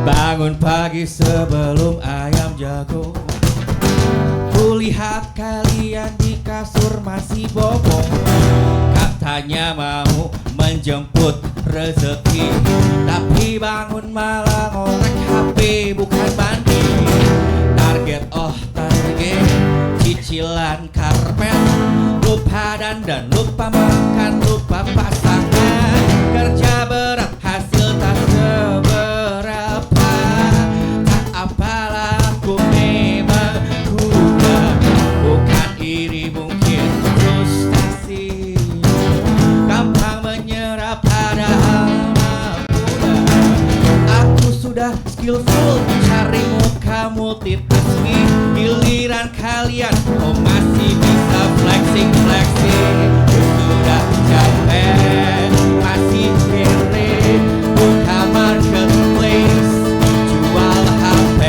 Bangun pagi sebelum ayam jago, kulihat kalian di kasur masih bobo. Katanya mau menjemput rezeki, tapi bangun malah ngorek HP bukan mandi. Target cicilan karpet, lupa dandan, lupa makan, lupa pasangan. Kerja berat hasil tak seberapa, tak apalah aku memang kuda. Bukan iri mungkin frustasi, gampang menyerah padahal muda. Aku sudah skillful cari muka multitasking, giliran kalian masih bisa flexing. Sudah capek masih kere, buka marketplace jual HP.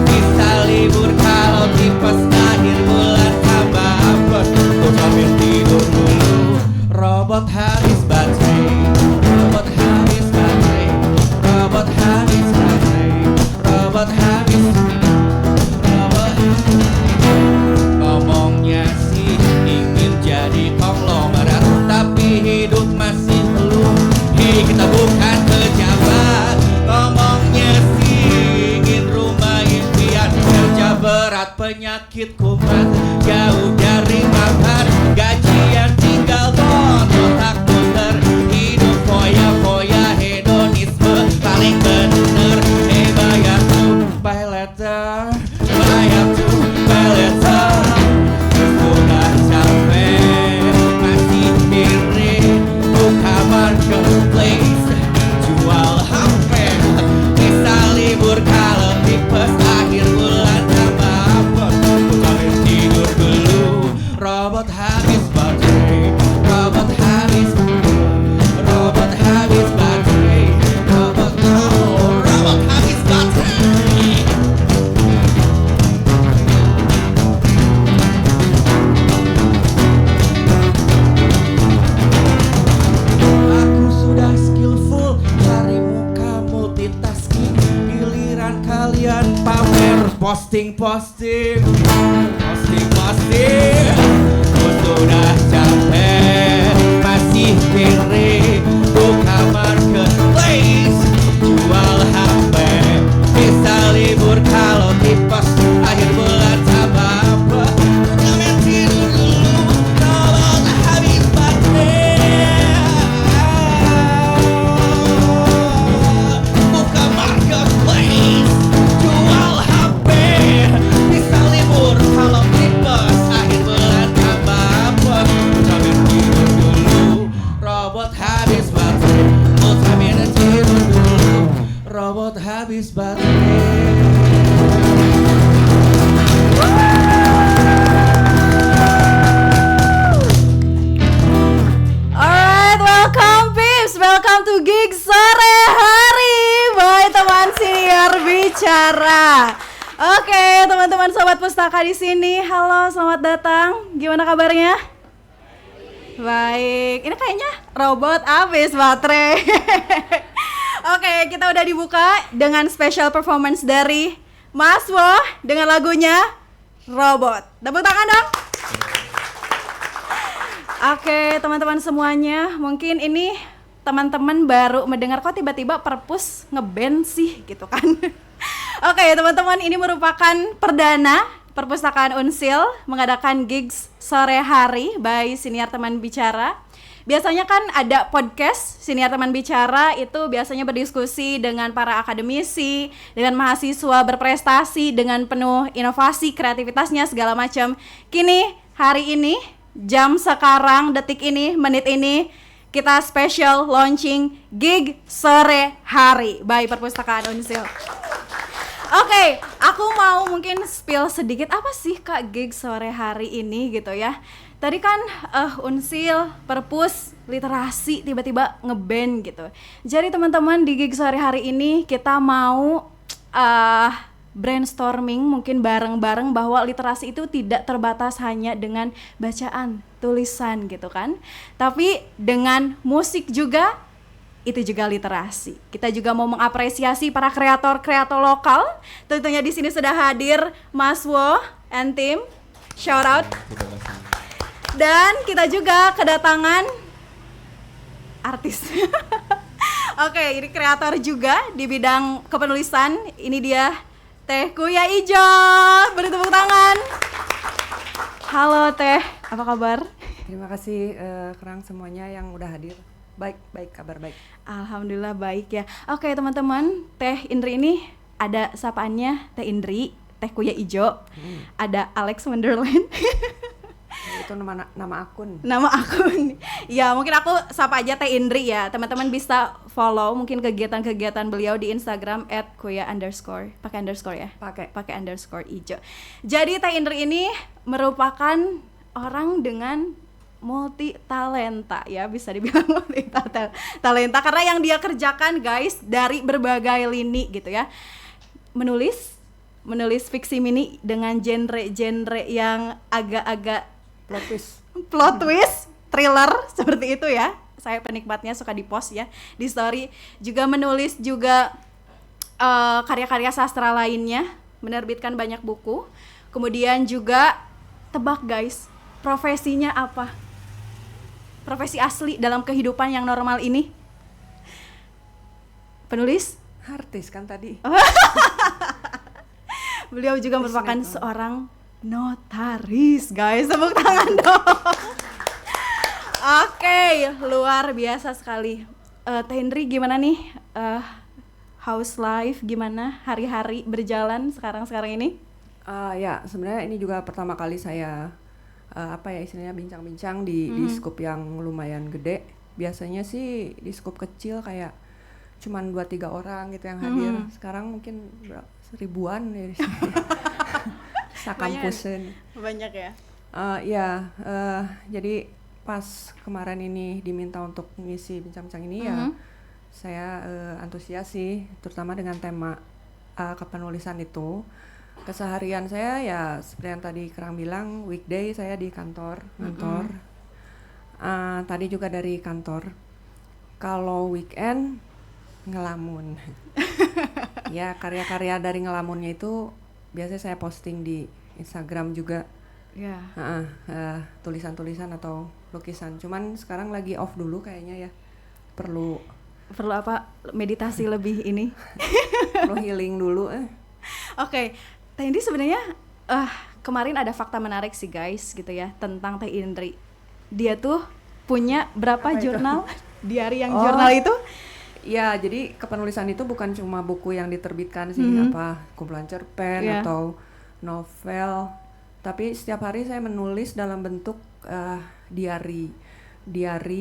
Bisa libur kalau tipes akhir bulan tambah upload. Tuh sambil tidur dulu, robot habis baterai, robot habis baterai, robot habis baterai, robot habis. Ngomongnya sih ingin jadi konglomerat, tapi hidup masih belum. Hei, kita bukan pejabat. Ngomongnya sih ingin rumah impian, kerja berat penyakit kumat, jauh dari makan, gajian tinggal otak puter. Hidup foya-foya hedonisme paling bener. Bayar tuh by letter, bayar tuh by letter. Sudah capek masih kiri, buka marketplace jual HP. Bisa libur kalau tipes akhir bulan tambah upload. Sambil tidur dulu, robot habis baterai, robot habis baterai, robot habis baterai, robot habis baterai. Aku sudah skillful cari muka multitasking, giliran kalian pamer posting. Aku sudah capek masih kiri, buka marketplace jual HP. Bisa libur kalau tipes akhir bulan tambah apa. Jangan tidur dulu, robot habis baterai. Buka marketplace jual HP. Bisa libur kalau tipes akhir bulan tambah apa. Jangan tidur dulu, robot habis baterai. Jangan tidur dulu, robot habis baterai. Alright, welcome peeps, welcome to Gigs Sore Hari by teman senior bicara. Oke, teman-teman sobat pustaka di sini, halo, selamat datang. Gimana kabarnya? Baik, ini kayaknya robot habis baterai. Oke, kita udah dibuka dengan special performance dari Mas Wo dengan lagunya Robot. Tepuk tangan dong. Oke, teman-teman semuanya, mungkin ini teman-teman baru mendengar kok tiba-tiba Perpus ngeband sih gitu kan. Oke, teman-teman, ini merupakan perdana Perpustakaan Unsil mengadakan Gigs Sore Hari by Siniar Teman Bicara. Biasanya kan ada podcast Siniar Teman Bicara, itu biasanya berdiskusi dengan para akademisi, dengan mahasiswa berprestasi, dengan penuh inovasi, kreativitasnya segala macam. Kini, hari ini, jam sekarang, detik ini, menit ini, kita special launching gig sore hari by Perpustakaan Unsil. Oke, aku mau mungkin spill sedikit apa sih Kak gig sore hari ini gitu ya. Tadi kan Unsil, Perpus, literasi tiba-tiba ngeband gitu. Jadi teman-teman di gig sore hari ini kita mau brainstorming mungkin bareng-bareng bahwa literasi itu tidak terbatas hanya dengan bacaan, tulisan gitu kan. Tapi dengan musik juga itu juga literasi. Kita juga mau mengapresiasi para kreator-kreator lokal. Tentunya di sini sudah hadir Mas Wo and team. Shout out. Dan kita juga kedatangan artis. Oke, ini kreator juga di bidang kepenulisan. Ini dia Teh Kuya Ijo. Beri tepuk tangan. Halo Teh, apa kabar? Terima kasih Kerang semuanya yang udah hadir. Baik, kabar baik. Alhamdulillah baik ya. Oke teman-teman, Teh Indri ini ada sapaannya Teh Indri, Teh Kuya Ijo, ada Alex Wonderland. Itu nama akun. Nama akun. Ya, mungkin aku sapa aja Teh Indri ya. Teman-teman bisa follow mungkin kegiatan-kegiatan beliau di Instagram @kuya_. Pakai underscore ya? Pakai underscore Ijo. Jadi Teh Indri ini merupakan orang dengan multi talenta ya, bisa dibilang multi talenta karena yang dia kerjakan guys dari berbagai lini gitu ya. Menulis fiksi mini dengan genre yang agak-agak plot twist, thriller seperti itu ya. Saya penikmatnya, suka di post ya di story. Juga menulis juga karya-karya sastra lainnya, menerbitkan banyak buku. Kemudian juga tebak guys, profesinya apa? Profesi asli dalam kehidupan yang normal ini. Penulis? Artis kan tadi. Beliau juga merupakan seorang notaris, guys. Tepuk tangan dong. Oke, luar biasa sekali. Teh Indri gimana nih? House life gimana? Hari-hari berjalan sekarang ini? Ya, sebenarnya ini juga pertama kali saya istilahnya bincang-bincang di skup yang lumayan gede. Biasanya sih di skup kecil kayak cuman 2-3 orang gitu yang hadir. Sekarang mungkin ribuan ya di sini. Sakampusen. Banyak ya? Jadi pas kemarin ini diminta untuk ngisi bincang-bincang ini ya saya antusias sih, terutama dengan tema kepenulisan itu. Keseharian saya ya seperti yang tadi Kerang bilang, weekday saya di kantor. Tadi juga dari kantor. Kalau weekend ngelamun. Ya, karya-karya dari ngelamunnya itu biasanya saya posting di Instagram juga. Ya. Tulisan-tulisan atau lukisan. Cuman sekarang lagi off dulu kayaknya ya. Perlu apa? Meditasi lebih ini. Perlu healing dulu. Oke, Teh Indri sebenarnya kemarin ada fakta menarik sih guys gitu ya tentang Teh Indri. Dia tuh punya berapa jurnal? Diary yang jurnal itu? Ya, jadi kepenulisan itu bukan cuma buku yang diterbitkan sih, kumpulan cerpen atau novel, tapi setiap hari saya menulis dalam bentuk diary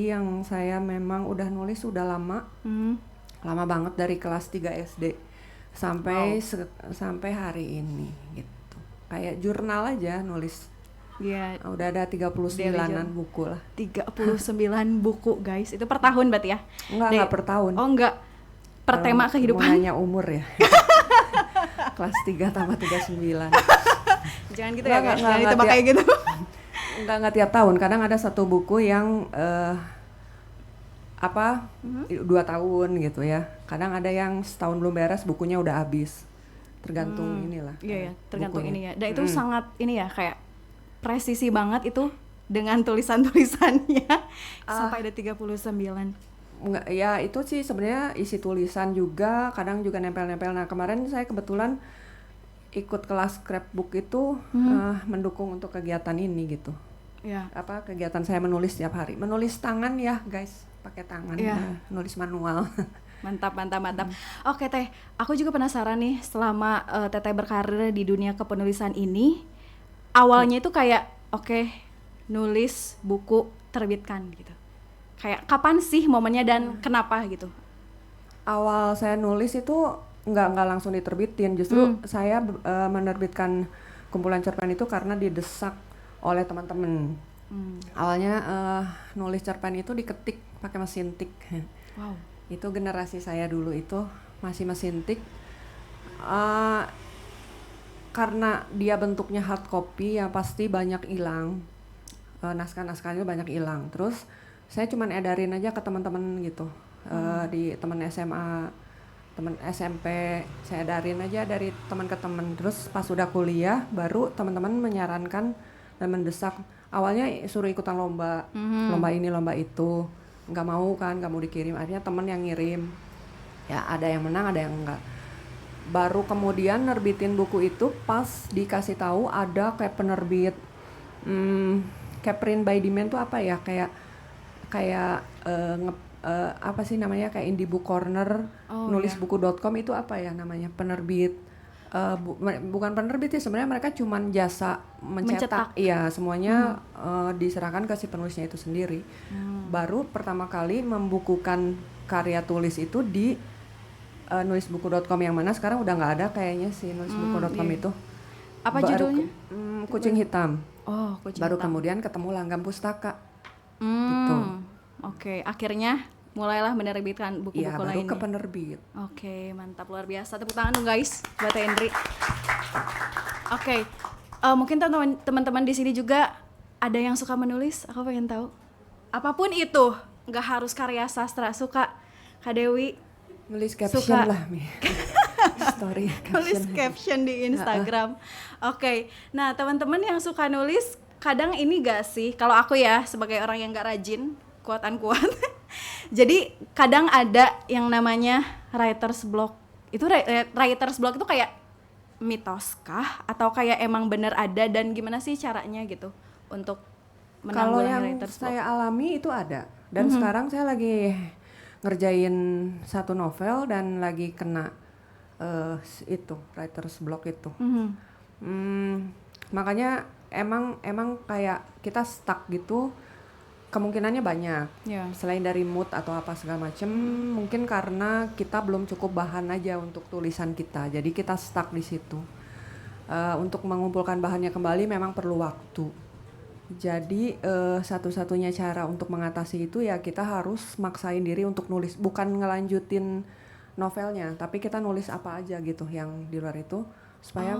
yang saya memang udah nulis sudah lama banget dari kelas 3 SD sampai hari ini gitu. Kayak jurnal aja nulis. Iya. Udah ada 39-an buku lah. 39 buku guys. Itu per tahun berarti ya? Enggak per tahun. Oh enggak. Per tema kehidupan. Mau nanya umur ya. Kelas 3 tambah 39. Jangan gitu ya guys. Jangan ditebak kayak gitu. Enggak tiap tahun. Kadang ada satu buku yang 2 tahun gitu ya. Kadang ada yang setahun belum beres bukunya udah habis. Tergantung inilah. Iya, tergantung bukunya. Ini ya. Dan itu sangat ini ya kayak presisi banget itu dengan tulisan-tulisannya sampai ada 39. Enggak, ya itu sih sebenarnya isi tulisan juga, kadang juga nempel-nempel. Nah, kemarin saya kebetulan ikut kelas scrapbook itu mendukung untuk kegiatan ini gitu. Ya. Kegiatan saya menulis setiap hari. Menulis tangan ya, guys. Pakai tangan, nulis manual. Mantap. Oke, Teh. Aku juga penasaran nih selama Teteh berkarir di dunia kepenulisan ini. Awalnya itu kayak nulis buku terbitkan gitu. Kayak kapan sih momennya dan kenapa gitu? Awal saya nulis itu nggak langsung diterbitin, justru saya menerbitkan kumpulan cerpen itu karena didesak oleh teman-teman. Awalnya nulis cerpen itu diketik pakai mesin tik. Wow. Itu generasi saya dulu itu masih mesin tik. Karena dia bentuknya hard copy yang pasti banyak hilang, naskah-naskahnya banyak hilang. Terus saya cuman edarin aja ke teman-teman gitu, di teman SMA, teman SMP, saya edarin aja dari teman ke teman. Terus pas udah kuliah baru teman-teman menyarankan dan mendesak. Awalnya suruh ikutan lomba, lomba ini lomba itu, nggak mau dikirim. Akhirnya teman yang ngirim, ya ada yang menang ada yang enggak. Baru kemudian nerbitin buku itu pas dikasih tahu ada kayak penerbit, kayak print by demand tuh apa ya, apa sih namanya, kayak Indie Book Corner, nulisbuku.com itu apa ya namanya, penerbit, bukan penerbit ya sebenarnya, mereka cuman jasa mencetak. Iya semuanya diserahkan ke si penulisnya itu sendiri. Baru pertama kali membukukan karya tulis itu di nulisbuku.com, yang mana sekarang udah nggak ada kayaknya si nulisbuku.com itu. Apa judulnya? Kucing Hitam. Oh, Kucing Baru Hitam. kemudian ketemu Langgam Pustaka. Gitu. Oke, akhirnya mulailah menerbitkan buku-buku Iya, baru lainnya. ke penerbit. Oke, mantap, luar biasa. Tepuk tangan dong guys buat Hendri. Oke, mungkin teman-teman di sini juga ada yang suka menulis. Aku pengen tahu. Apapun itu, nggak harus karya sastra. Suka Kak Dewi Nulis caption suka lah, Mi. Story nulis caption. caption di Instagram. Oke, nah teman-teman yang suka nulis, kadang ini gak sih, kalau aku ya sebagai orang yang gak rajin, kuat. Jadi kadang ada yang namanya writer's block. Itu writer's block itu kayak mitos kah? Atau kayak emang bener ada, dan gimana sih caranya gitu untuk Kalau menanggulangi yang writer's block? saya alami itu ada. Dan sekarang saya lagi ngerjain satu novel dan lagi kena itu writer's block itu. Makanya emang kayak kita stuck gitu, kemungkinannya banyak. Yeah. Selain dari mood atau apa segala macem, mungkin karena kita belum cukup bahan aja untuk tulisan kita, jadi kita stuck di situ. Untuk mengumpulkan bahannya kembali memang perlu waktu. Jadi satu-satunya cara untuk mengatasi itu ya kita harus maksain diri untuk nulis, bukan ngelanjutin novelnya, tapi kita nulis apa aja gitu yang di luar itu, supaya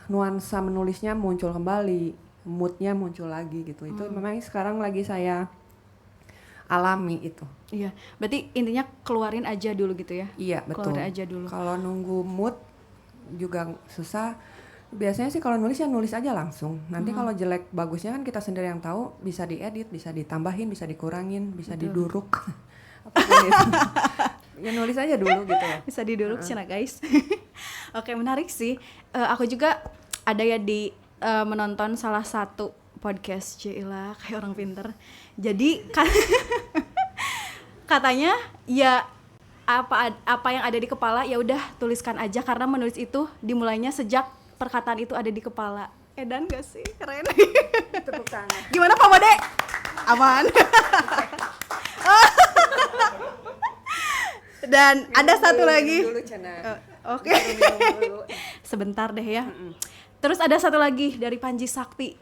nuansa menulisnya muncul kembali, moodnya muncul lagi gitu. Itu memang sekarang lagi saya alami itu. Iya, berarti intinya keluarin aja dulu gitu ya? Iya betul. Keluarin aja dulu. Kalau nunggu mood juga susah. Biasanya sih kalau nulis ya nulis aja langsung. Nanti kalau jelek bagusnya kan kita sendiri yang tahu, bisa diedit, bisa ditambahin, bisa dikurangin, bisa diduruk. Apapun itu. Ya nulis aja dulu gitu. Bisa diduduk cina guys. Oke, menarik sih. Aku juga ada ya di menonton salah satu podcast, Cila kayak orang pinter. Jadi katanya ya apa yang ada di kepala ya udah tuliskan aja, karena menulis itu dimulainya sejak perkataan itu ada di kepala. Edan gak sih? Keren. Tepuk tangan. Gimana Pak Bode? Aman. Dan ada satu lagi. Dulu, Cana. Oke. Sebentar deh ya. Terus ada satu lagi dari Panji Sakti.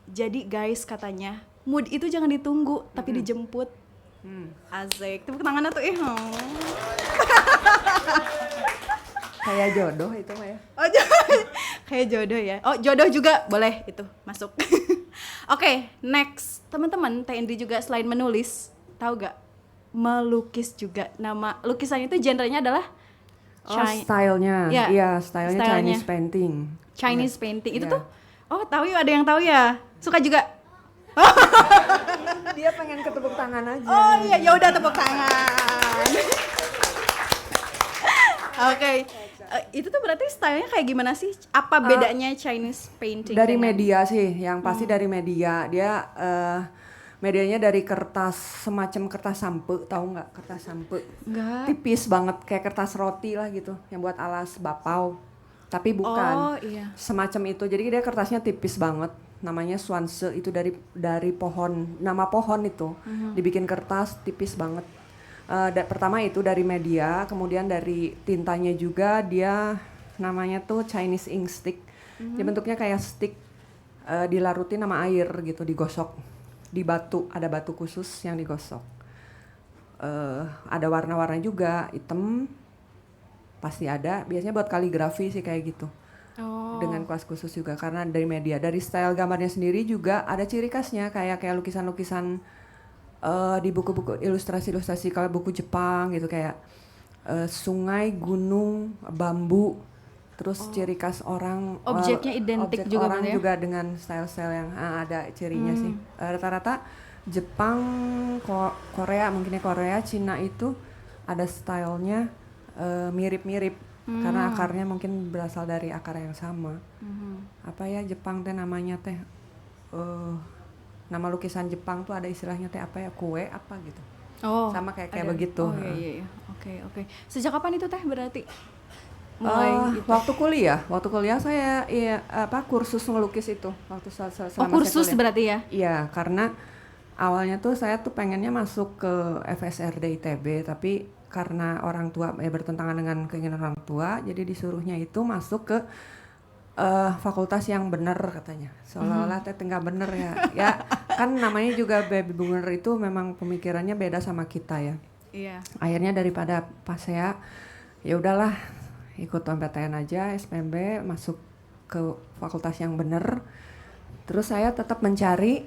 Jadi guys, katanya mood itu jangan ditunggu tapi dijemput. Asik. Tepuk tangannya tuh. Kayak jodoh itu mah ya. Oh, kayak jodoh ya. Oh, jodoh juga boleh itu masuk. Oke, next. Teman-teman, TND juga selain menulis, tahu gak? Melukis juga. Nama lukisannya itu genrenya adalah stylenya. Ya, Iya, stylenya Chinese painting. Chinese painting. Itu Iya. tuh tahu ya, ada yang tahu ya. Suka juga. Dia pengen ketepuk tangan aja. Oh iya, ya udah tepuk tangan. Oke. Itu tuh berarti stylenya kayak gimana sih? Apa bedanya Chinese painting? Dari dengan- media sih, yang pasti dari media. Dia medianya dari kertas, semacam kertas sampe, tahu nggak kertas sampe? Enggak. Tipis banget, kayak kertas roti lah gitu, yang buat alas bapau. Tapi bukan. Oh iya. Semacam itu, jadi dia kertasnya tipis banget. namanya Swanse, itu dari pohon, nama pohon itu dibikin kertas tipis banget. Pertama itu dari media, kemudian dari tintanya juga dia namanya tuh Chinese ink stick. Dia bentuknya kayak stick, dilarutin sama air gitu, digosok di batu, ada batu khusus yang digosok. Ada warna-warna juga, hitam pasti ada, biasanya buat kaligrafi sih kayak gitu. Dengan kuas khusus juga karena dari media, dari style gambarnya sendiri juga ada ciri khasnya kayak lukisan-lukisan di buku-buku ilustrasi kalau buku Jepang gitu, kayak sungai, gunung, bambu, terus ciri khas orang, objeknya identik objek juga orang ya? juga dengan style-style yang ada cirinya sih. Rata-rata Jepang, Korea, mungkinnya Korea, Cina itu ada stylenya mirip-mirip. Karena akarnya mungkin berasal dari akar yang sama. Apa ya Jepang teh namanya teh, nama lukisan Jepang tuh ada istilahnya teh apa ya, kue apa gitu. Sama kayak begitu. Iya. Oke. Sejak kapan itu teh berarti? Mulai gitu. Waktu kuliah saya kursus ngelukis itu waktu selama kursus saya kuliah. berarti ya? Iya, karena awalnya tuh saya tuh pengennya masuk ke FSRD ITB, tapi karena orang tua bertentangan dengan keinginan orang tua, jadi disuruhnya itu masuk ke fakultas yang benar katanya. Seolah-olah teh nggak bener ya. Ya kan namanya juga baby boomer itu memang pemikirannya beda sama kita ya. Iya. Akhirnya daripada pas saya ya udahlah ikut PTN aja, SPMB, masuk ke fakultas yang benar. Terus saya tetap mencari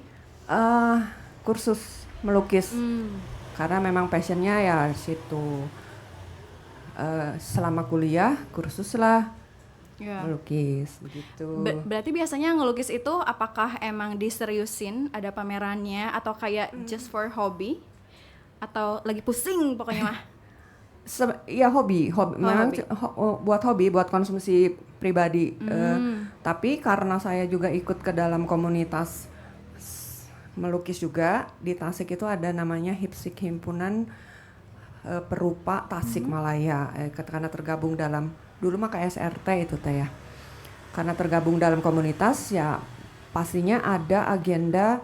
kursus melukis. Karena memang passionnya ya situ. Selama kuliah kursus lah melukis begitu. Berarti biasanya ngelukis itu apakah emang diseriusin, ada pamerannya, atau kayak just for hobby, atau lagi pusing pokoknya mah? Ya hobi. Memang buat hobi, buat konsumsi pribadi. Tapi karena saya juga ikut ke dalam komunitas melukis juga di Tasik, itu ada namanya HIPSIK, Himpunan Perupa Tasikmalaya, karena tergabung dalam, dulu mah kayak SRT itu teh ya, karena tergabung dalam komunitas ya pastinya ada agenda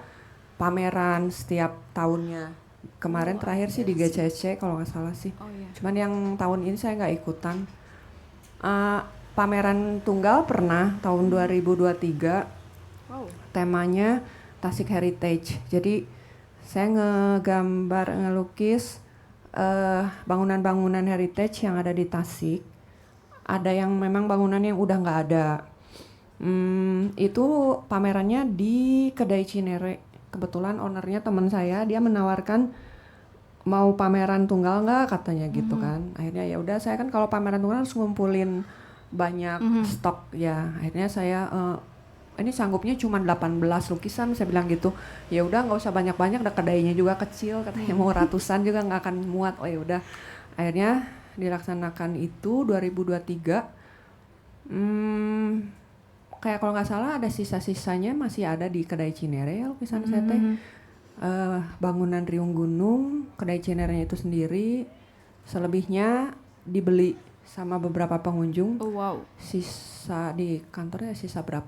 pameran setiap tahunnya. Kemarin terakhir sih di GCC kalau nggak salah sih. Cuman yang tahun ini saya nggak ikutan. Pameran tunggal pernah tahun 2023. Temanya Tasik Heritage. Jadi saya ngelukis bangunan-bangunan heritage yang ada di Tasik. Ada yang memang bangunan yang udah nggak ada. Itu pamerannya di Kedai Cinere. Kebetulan ownernya teman saya, dia menawarkan mau pameran tunggal nggak katanya gitu kan. Akhirnya ya udah, saya kan kalau pameran tunggal harus ngumpulin banyak stok ya. Akhirnya saya ini sanggupnya cuma 18 lukisan, saya bilang gitu. Ya udah nggak usah banyak-banyak, udah kedainya juga kecil, katanya mau ratusan juga nggak akan muat. Oh ya udah, akhirnya dilaksanakan itu 2023. Kayak kalau nggak salah ada sisa-sisanya masih ada di Kedai Cinere ya lukisan saya teh. Bangunan Riung Gunung, Kedai Cinerenya itu sendiri. Selebihnya dibeli sama beberapa pengunjung. Sisa di kantornya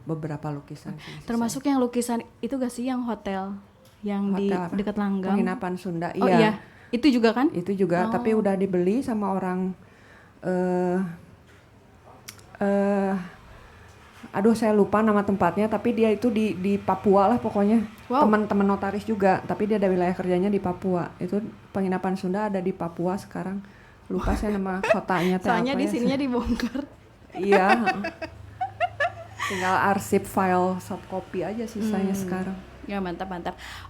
beberapa lukisan. Termasuk yang lukisan itu gak sih yang hotel yang di dekat Langgam? Penginapan Sunda. Iya. Itu juga kan? Itu juga, tapi udah dibeli sama orang aduh saya lupa nama tempatnya, tapi dia itu di Papua lah pokoknya. Teman-teman notaris juga, tapi dia ada wilayah kerjanya di Papua. Itu penginapan Sunda ada di Papua sekarang. Lupa saya nama kotanya. Soalnya di sininya dibongkar. Iya. Tinggal arsip file soft copy aja sisanya sekarang. Ya mantap.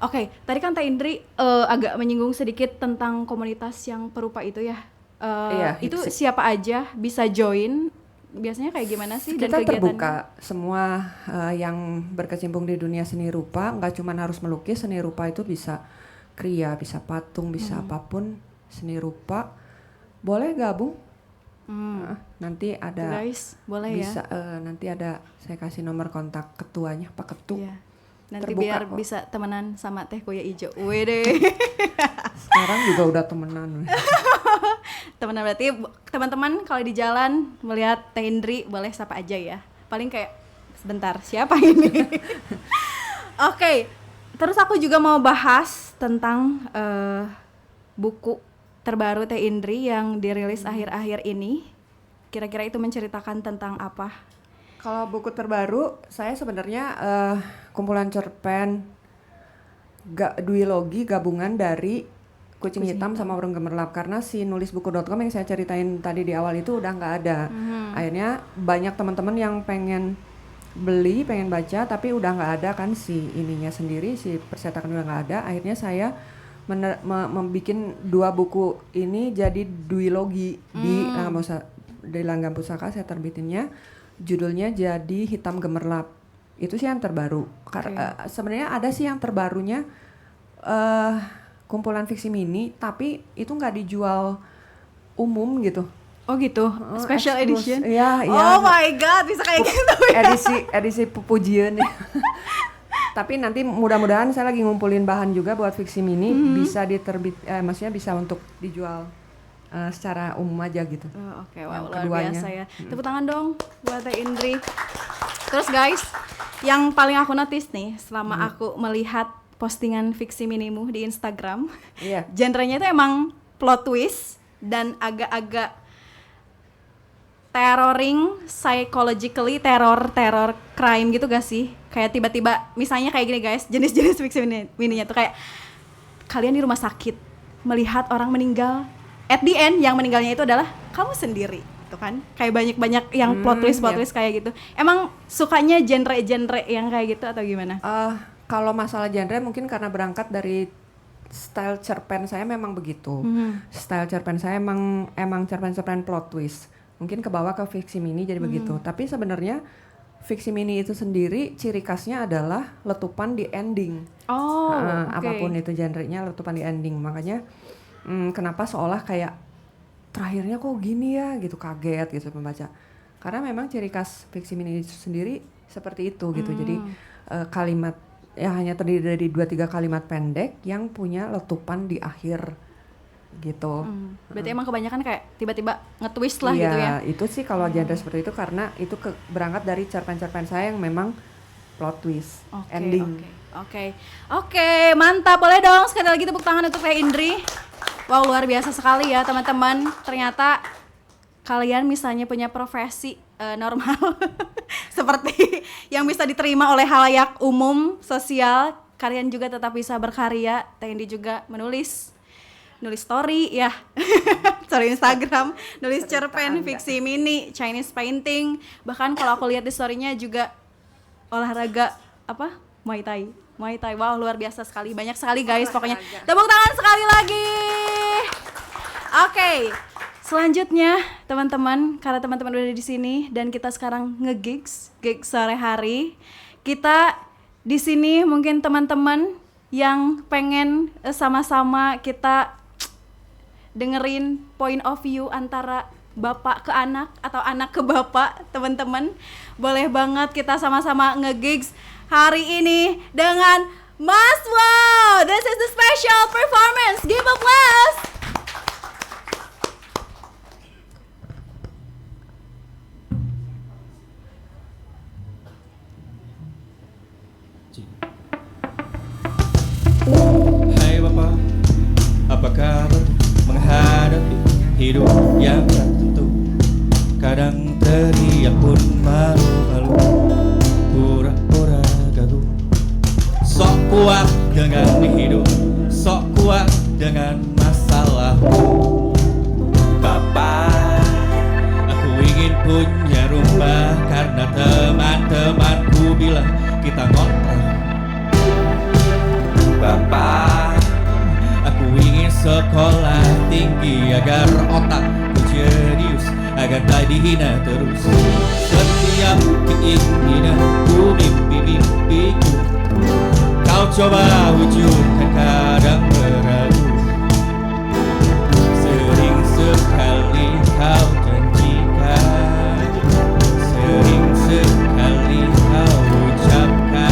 Oke, tadi kan Teh Indri agak menyinggung sedikit tentang komunitas yang perupa itu ya. Itu siapa aja bisa join? Biasanya kayak gimana sih? Kita dan terbuka semua yang berkecimpung di dunia seni rupa, nggak cuma harus melukis. Seni rupa itu bisa kriya, bisa patung, bisa apapun seni rupa. Boleh gabung. Nanti ada guys, boleh bisa, ya. nanti ada saya kasih nomor kontak ketuanya Pak Ketu. Iya. Nanti terbuka biar kok. Bisa temenan sama Teh Koya Ijo. Wede. Sekarang juga udah temenan. Temenan berarti teman-teman kalau di jalan melihat Teh Indri boleh sapa aja ya. Paling kayak sebentar siapa ini? Oke, terus aku juga mau bahas tentang buku terbaru Teh Indri yang dirilis akhir-akhir ini. Kira-kira itu menceritakan tentang apa? Kalau buku terbaru, saya sebenarnya kumpulan cerpen duologi gabungan dari Kucing Hitam sama Burung Gemerlap, karena si nulisbuku.com yang saya ceritain tadi di awal itu udah nggak ada. Akhirnya banyak teman-teman yang pengen beli, pengen baca, tapi udah nggak ada kan si ininya sendiri, si percetakan udah nggak ada. Akhirnya saya membuat 2 buku ini jadi duologi di Langgam Pusaka. Saya terbitinnya, judulnya jadi Hitam Gemerlap. Itu sih yang terbaru. Sebenarnya ada sih yang terbarunya kumpulan fiksi mini, tapi itu nggak dijual umum gitu. Oh gitu, special edition. Iya, iya. Oh my god, bisa kayak gitu ya. Edisi pujian ya. Tapi nanti mudah-mudahan saya lagi ngumpulin bahan juga buat fiksi mini, bisa maksudnya bisa untuk dijual secara umum aja gitu. Oke, wow, luar biasa ya. Tepuk tangan dong buat Teh Indri. Terus guys, yang paling aku notice nih selama aku melihat postingan fiksi minimu di Instagram, genrenya itu emang plot twist dan agak-agak terroring, psychologically terror crime gitu gak sih? Kayak tiba-tiba misalnya kayak gini guys, jenis-jenis fiksi mininya tuh kayak kalian di rumah sakit melihat orang meninggal, at the end yang meninggalnya itu adalah kamu sendiri, tuh kan? Kayak banyak yang plot twist kayak gitu. Emang sukanya genre yang kayak gitu atau gimana? Kalau masalah genre mungkin karena berangkat dari style cerpen saya memang begitu. Style cerpen saya emang cerpen-cerpen plot twist. Mungkin kebawa ke fiksi mini jadi begitu. Tapi sebenarnya fiksi mini itu sendiri ciri khasnya adalah letupan di ending. Apapun itu genrenya, letupan di ending. Makanya kenapa seolah kayak terakhirnya kok gini ya gitu, kaget gitu pembaca. Karena memang ciri khas fiksi mini itu sendiri seperti itu gitu. Jadi kalimat hanya terdiri dari 2-3 kalimat pendek yang punya letupan di akhir gitu. Berarti emang kebanyakan kayak tiba-tiba nge-twist lah gitu ya. Iya, itu sih kalau genre seperti itu karena itu berangkat dari cerpen-cerpen saya yang memang plot twist, ending. Oke, mantap. Boleh dong sekali lagi tepuk tangan untuk Teh Indri. Wow, luar biasa sekali ya teman-teman. Ternyata kalian misalnya punya profesi normal seperti yang bisa diterima oleh halayak umum sosial, kalian juga tetap bisa berkarya. Teh Indri juga nulis story ya, story Instagram, nulis cerpen, fiksi mini, Chinese painting, bahkan kalau aku lihat di story-nya juga olahraga Muay Thai. Wow, luar biasa sekali, banyak sekali guys pokoknya. Tepuk tangan sekali lagi. Oke. Selanjutnya teman-teman, karena teman-teman udah di sini dan kita sekarang gigs sore hari, kita di sini mungkin teman-teman yang pengen sama-sama kita dengerin point of view antara bapak ke anak atau anak ke bapak, teman-teman boleh banget kita sama-sama nge-gigs hari ini dengan Mas Wow. This is the special performance. Give applause. Hai Bapak, apa kabar menghadapi hidup yang tak tentu? Kadang teriak pun malu-malu, pura-pura gaduh. Sok kuat dengan hidup, sok kuat dengan masalahku. Bapak, aku ingin punya rumah karena teman-temanku bilang kita ngontrak. Bapak, aku ingin sekolah tinggi agar otakku jenius, agar tak dihina terus. Setiap keinginanku, mimpi-mimpiku, kau coba wujudkan, kadang meragu. Sering sekali kau janjikan, sering sekali kau ucapkan.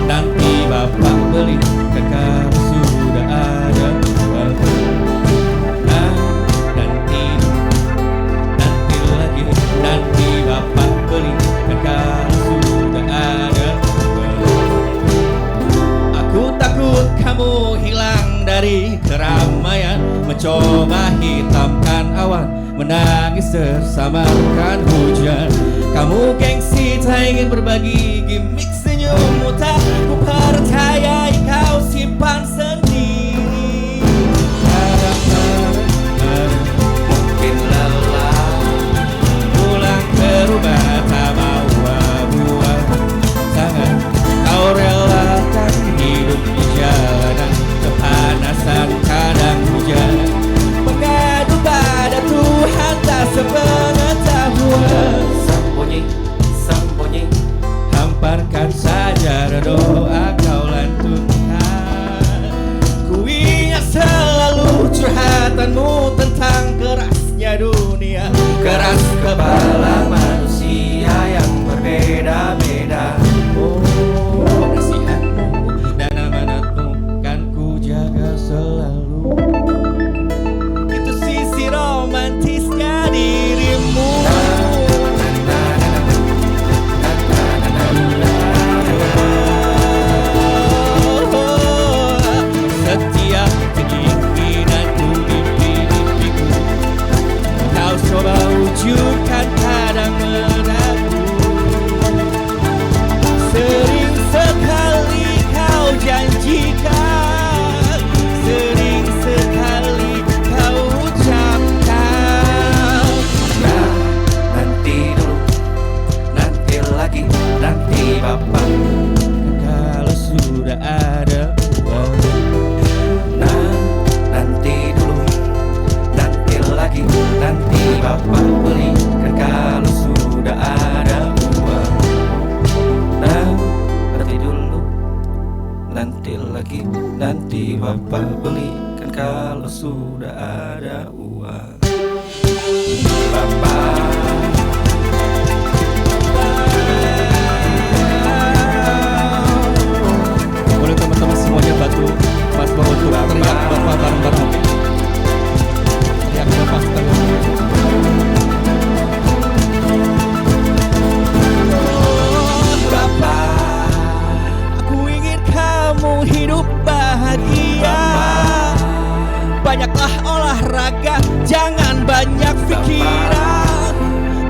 Nanti Bapak belikan karena sudah ada uangku. Nanti lagi, nanti coba hitamkan awan, menangis tersamarkan hujan. Kamu gengsi tak ingin berbagi gimmick senyummu, tak ku percaya kau simpan sendiri. Kadang-kadang mungkin lelah, pulang ke rumah tak mau buat tangan. Kau relakan hidup di jalanan, kepanasan kadang hujan. Mengadu pada Tuhan tak sepengetahuan. Sembunyi, hamparkan saja doa kau lantunkan. Ku ingat selalu curhatanmu tentang kerasnya dunia, keras kepala manusia yang berbeda-beda. Oh, nasihatmu dan amanatmu kan ku jaga selalu. Itu sisi romantisnya dirimu. Setiap keinginanku, mimpi-mimpiku kau coba wujudkan, kadang meragu. Sering sekali kau janjikan, sering sekali kau ucapkan. Nah, nanti dulu, nanti lagi, nanti bapak. Kalau sudah ada uang. Nah, nanti dulu, nanti lagi, nanti bapak belikan kalau sudah ada uang. Nah, nanti dulu, nanti lagi, nanti bapak belikan kalau sudah ada uang. Bapak. Boleh teman-teman semuanya bantu Mas Bo untuk teriak Bapak bareng-bareng. Teriak Bapak bareng. Bapak, aku ingin kamu hidup bahagia. Banyaklah olahraga, jangan banyak pikiran.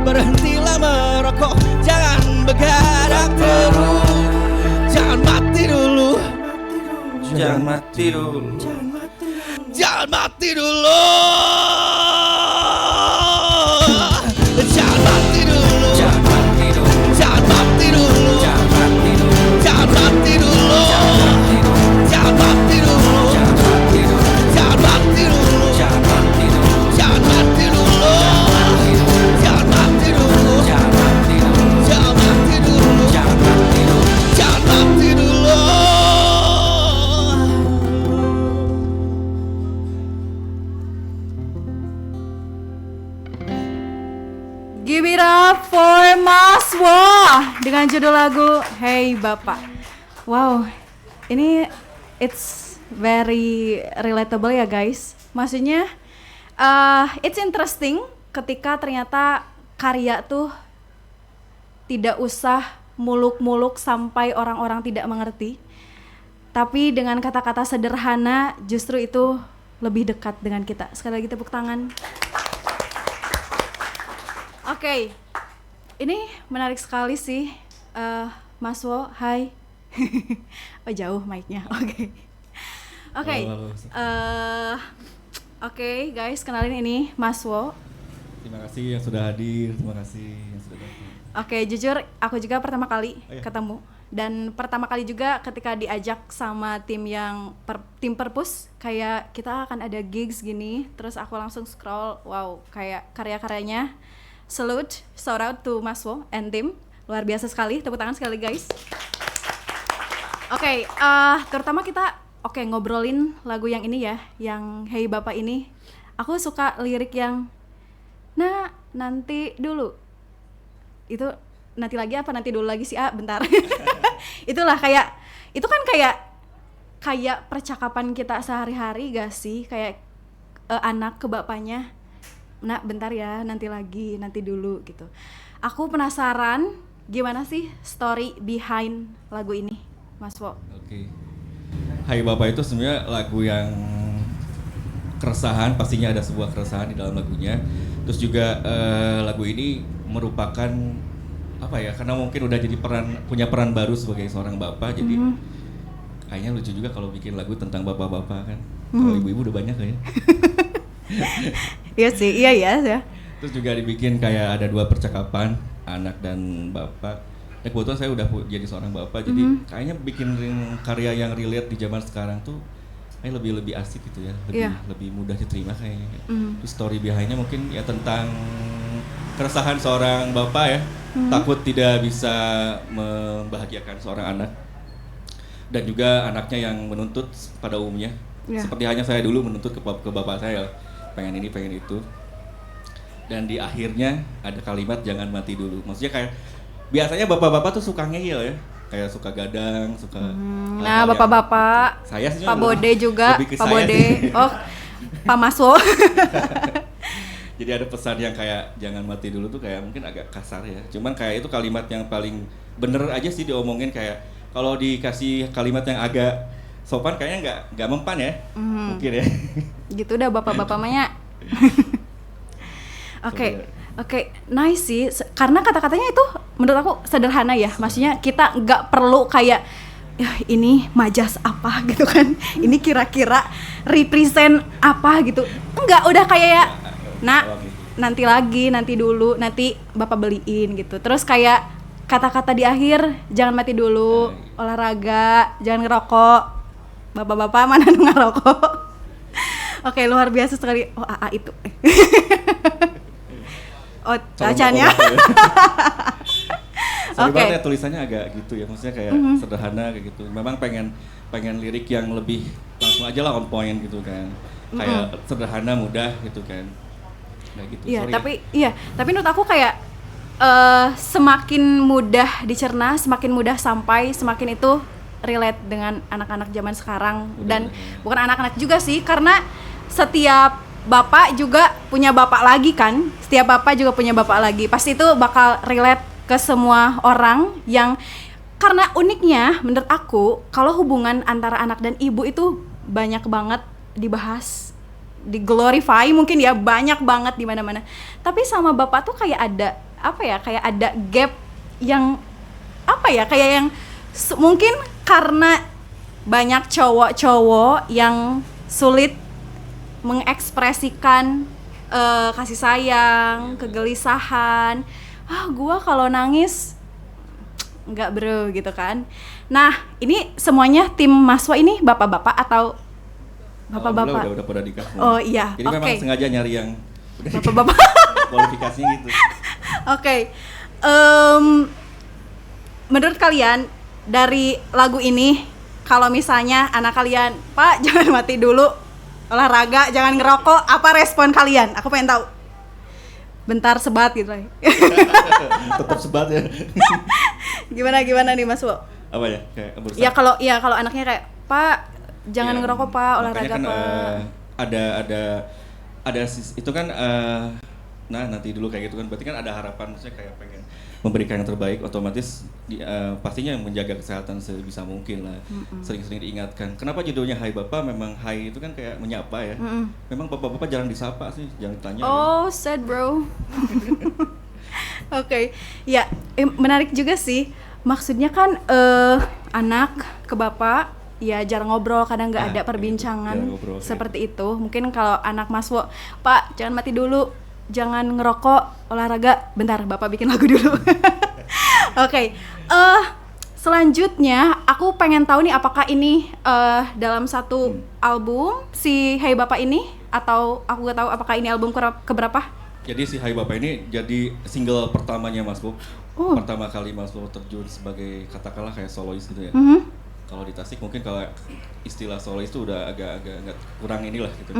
Berhentilah merokok, jangan begadang terus. Jangan mati dulu. Jangan mati dulu. Jangan mati dulu. Jangan mati dulu. Jangan mati dulu. Jangan mati dulu. Jangan mati dulu. Jangan mati dulu. Jangan mati dulu. Jangan mati dulu. Jangan mati dulu. Jangan mati dulu. Jangan mati dulu. Jangan mati dulu. Jangan mati dulu. Jangan mati dulu. Jangan mati dulu. Jangan mati dulu. Give it up for Mas Wo dengan judul lagu Hey Bapak. Wow, ini it's very relatable ya guys. Maksudnya it's interesting ketika ternyata karya tuh tidak usah muluk-muluk sampai orang-orang tidak mengerti. Tapi dengan kata-kata sederhana justru itu lebih dekat dengan kita. Sekali lagi tepuk tangan. Oke, ini menarik sekali sih, Mas Wo, hai. Oh jauh mic-nya, oke. Oke, guys, kenalin ini Mas Wo. Terima kasih yang sudah hadir, terima kasih yang sudah datang. Oke, jujur aku juga pertama kali ketemu. Dan pertama kali juga ketika diajak sama tim yang tim Perpus, kayak kita akan ada gigs gini, terus aku langsung scroll, wow, kayak karya-karyanya. Salute, shout out to Mas Wo and tim, luar biasa sekali, tepuk tangan sekali guys. Oke, terutama kita ngobrolin lagu yang ini ya, yang Hey Bapak ini. Aku suka lirik yang nah nanti dulu. Itu nanti lagi apa nanti dulu lagi sih? Bentar. Itulah kayak itu kan kayak percakapan kita sehari-hari gak sih? Kayak anak ke bapaknya. Nah bentar ya, nanti lagi, nanti dulu gitu. Aku penasaran gimana sih story behind lagu ini, Mas Wo? Oke. Hai Bapak itu sebenarnya lagu yang keresahan, pastinya ada sebuah keresahan di dalam lagunya. Terus juga lagu ini merupakan apa ya? Karena mungkin udah jadi punya peran baru sebagai seorang bapak, jadi kayaknya lucu juga kalau bikin lagu tentang bapak-bapak kan. Kalau ibu-ibu udah banyak ya. Iya sih, iya ya. Terus juga dibikin kayak ada 2 percakapan anak dan bapak. Ya kebetulan saya udah jadi seorang bapak, jadi kayaknya bikin karya yang relate di zaman sekarang tuh kayak lebih asik gitu ya, lebih mudah diterima kayaknya. Terus story behind-nya mungkin ya tentang keresahan seorang bapak ya, takut tidak bisa membahagiakan seorang anak, dan juga anaknya yang menuntut pada umumnya, seperti hanya saya dulu menuntut ke bapak saya, pengen ini pengen itu. Dan di akhirnya ada kalimat jangan mati dulu. Maksudnya kayak biasanya bapak-bapak tuh suka ngeyel ya, kayak suka gadang, suka. Nah, bapak-bapak, saya sih Pak Bode juga, Pak Bode. Sih. Oh, Pak Maswo. Jadi ada pesan yang kayak jangan mati dulu tuh kayak mungkin agak kasar ya. Cuman kayak itu kalimat yang paling bener aja sih diomongin, kayak kalau dikasih kalimat yang agak sopan kayaknya nggak mempan ya. Mungkin ya. Gitu dah bapak-bapak mah. Oke, nice sih. Karena kata-katanya itu menurut aku sederhana ya. Maksudnya kita nggak perlu kayak ya ini majas apa gitu kan. Ini kira-kira represent apa gitu. Enggak, udah kayak nanti dulu, nanti bapak beliin gitu. Terus kayak kata-kata di akhir jangan mati dulu, olahraga, jangan ngerokok. Bapak-bapak mana ngerokok? Oke, luar biasa sekali. Oh, AA itu. Oh, bacanya. Sorry banget ya, tulisannya agak gitu ya, maksudnya kayak sederhana kayak gitu. Memang pengen lirik yang lebih langsung aja lah, on point gitu kan. Kayak sederhana, mudah gitu kan. Kayak gitu. Iya, sorry tapi menurut aku kayak semakin mudah dicerna, semakin mudah sampai, semakin itu relate dengan anak-anak zaman sekarang. Dan bukan anak-anak juga sih, karena setiap bapak juga punya bapak lagi kan. Setiap bapak juga punya bapak lagi. Pasti itu bakal relate ke semua orang yang, karena uniknya menurut aku kalau hubungan antara anak dan ibu itu banyak banget dibahas, diglorify mungkin ya, banyak banget di mana-mana. Tapi sama bapak tuh kayak ada apa ya? Kayak ada gap yang apa ya? Kayak yang mungkin karena banyak cowok-cowok yang sulit mengekspresikan kasih sayang, kegelisahan. Gua kalau nangis enggak bro gitu kan. Nah, ini semuanya tim Maswa ini bapak-bapak atau bapak-bapak? Udah pada nikah. Oh iya, jadi memang sengaja nyari yang bapak-bapak. kualifikasinya gitu. Oke. Menurut kalian dari lagu ini, kalau misalnya anak kalian, Pak jangan mati dulu, olahraga, jangan ngerokok, apa respon kalian? Aku pengen tahu. Bentar sebat gitu lah. Tetap sebat ya. Gimana nih Mas Wo? Apa ya? Kayak berusaha. Ya kalau anaknya kayak, Pak jangan ngerokok Pak, olahraga kan, Pak. Ada itu kan nanti dulu kayak gitu kan, berarti kan ada harapan, maksudnya kayak pengen memberikan yang terbaik, otomatis pastinya menjaga kesehatan sebisa mungkin lah. Sering-sering diingatkan. Kenapa judulnya Hai Bapak? Memang Hai itu kan kayak menyapa ya. Memang bapak-bapak jarang disapa sih, jarang ditanya. Oh, sad bro. Oke. Ya, menarik juga sih. Maksudnya kan anak ke bapak ya jarang ngobrol, kadang nggak ada perbincangan seperti itu. Mungkin kalau anak Mas Wo, Pak jangan mati dulu, jangan ngerokok, olahraga, bentar bapak bikin lagu dulu. Oke. Selanjutnya aku pengen tahu nih, apakah ini dalam satu album si Hai Bapak ini, atau aku gak tahu apakah ini album keberapa? Jadi si Hai Bapak ini jadi single pertamanya Mas Bo. Pertama kali Mas Bo terjun sebagai katakanlah kayak solois gitu ya. Kalau di Tasik mungkin kalau istilah solois itu udah agak kurang inilah gitu.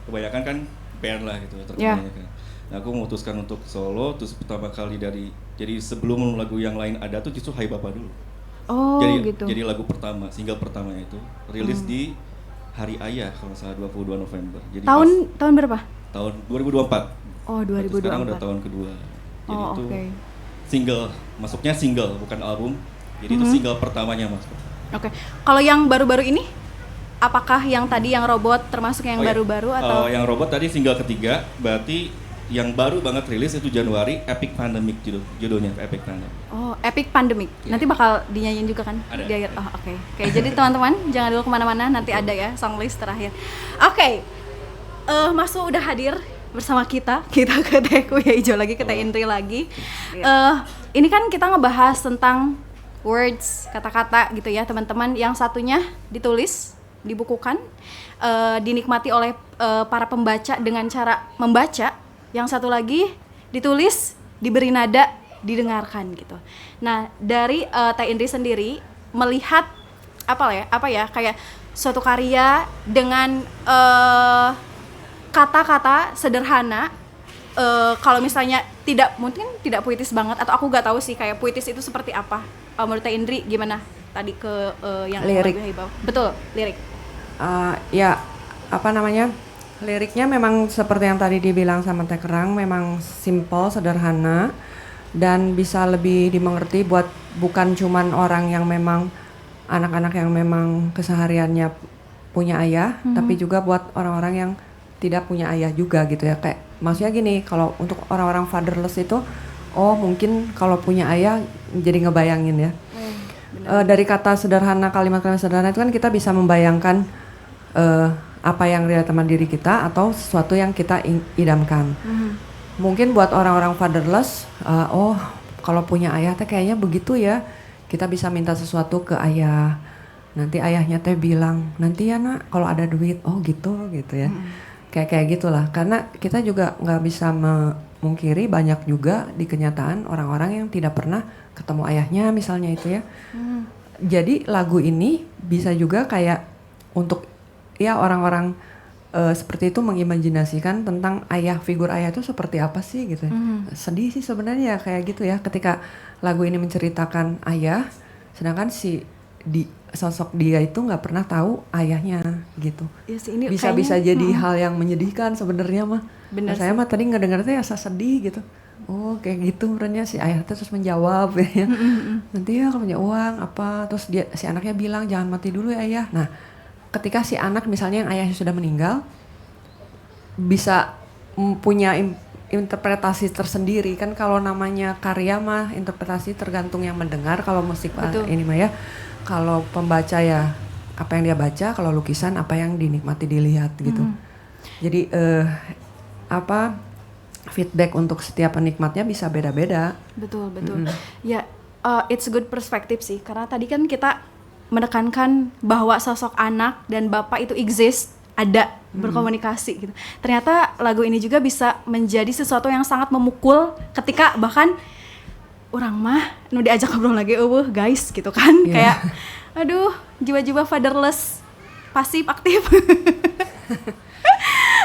Kebanyakan kan band lah gitu terkenalnya kan. Nah, aku memutuskan untuk solo, terus pertama kali jadi sebelum lagu yang lain ada tuh justru Hai Bapak dulu. Gitu. Jadi lagu pertama, single pertamanya itu rilis di Hari Ayah kalau nggak salah 22 November. Jadi tahun berapa? Tahun 2024. Oh, 2024. Sekarang udah tahun kedua. Jadi itu okay. Single, masuknya single bukan album. Jadi itu single pertamanya Mas. Oke. Kalau yang baru-baru ini? apakah yang tadi yang robot termasuk yang Oh, iya. baru-baru atau Yang robot tadi single ketiga, berarti yang baru banget rilis itu Januari, Epic Pandemic judulnya Epic Pandemic. Oh, Epic Pandemic. Nanti bakal dinyanyiin juga kan Ada. di akhir. Oh, oke. Oke, jadi teman-teman jangan dulu kemana-mana, nanti ada ya song list terakhir. Oke. Mas Mo udah hadir bersama kita ke Teh Kuya Ijo lagi, ke Teh Indri lagi. Ini kan kita ngebahas tentang words, kata-kata gitu ya teman-teman. Yang satunya ditulis, dibukukan, dinikmati oleh para pembaca dengan cara membaca. Yang satu lagi ditulis, diberi nada, didengarkan gitu. Nah dari Teh Indri sendiri melihat apa ya kayak suatu karya dengan kata-kata sederhana, kalau misalnya mungkin tidak puitis banget, atau aku nggak tahu sih kayak puitis itu seperti apa. Menurut Teh Indri gimana tadi ke yang Lirik. lagu Hibau? Betul, lirik. Ya apa namanya, liriknya memang seperti yang tadi dibilang sama Teh Kerang, memang simple, sederhana, dan bisa lebih dimengerti buat bukan cuman orang yang memang anak-anak yang memang kesehariannya punya ayah, tapi juga buat orang-orang yang tidak punya ayah juga gitu ya. Kayak maksudnya gini, kalau untuk orang-orang fatherless itu, oh mungkin kalau punya ayah jadi ngebayangin ya. Dari kata sederhana, kalimat-kalimat sederhana itu kan kita bisa membayangkan apa yang relate sama diri kita atau sesuatu yang kita idamkan. Mungkin buat orang-orang fatherless, oh kalau punya ayah teh kayaknya begitu ya. Kita bisa minta sesuatu ke ayah. Nanti ayahnya teh bilang, nanti ya nak kalau ada duit, oh gitu ya. Kayak gitulah. Karena kita juga nggak bisa memungkiri banyak juga di kenyataan orang-orang yang tidak pernah ketemu ayahnya misalnya itu ya. Jadi lagu ini bisa juga kayak untuk ya orang-orang seperti itu mengimajinasikan tentang ayah, figur ayah itu seperti apa sih gitu ya. Sedih sih sebenarnya kayak gitu ya ketika lagu ini menceritakan ayah, sedangkan sosok dia itu nggak pernah tahu ayahnya gitu. Ya sih, ini Bisa jadi hal yang menyedihkan sebenarnya mah. Bener Saya mah tadi ngedengar tuh asa sedih gitu. Oh kayak gitu sebenarnya si ayah tuh terus menjawab ya. Nanti ya kalau punya uang apa, terus si anaknya bilang jangan mati dulu ya ayah. Nah ketika si anak misalnya yang ayahnya sudah meninggal bisa punya interpretasi tersendiri kan. Kalau namanya karya mah interpretasi tergantung yang mendengar. Kalau musik ini mah ya, kalau pembaca ya apa yang dia baca, kalau lukisan apa yang dinikmati dilihat gitu. Jadi feedback untuk setiap penikmatnya bisa beda-beda. Betul. Ya, it's a good perspective sih, karena tadi kan kita menekankan bahwa sosok anak dan bapak itu exist, ada, berkomunikasi gitu. Ternyata lagu ini juga bisa menjadi sesuatu yang sangat memukul ketika bahkan orang mah nu diajak ngobrol lagi guys gitu kan. Kayak aduh, jiwa-jiwa fatherless pasif aktif.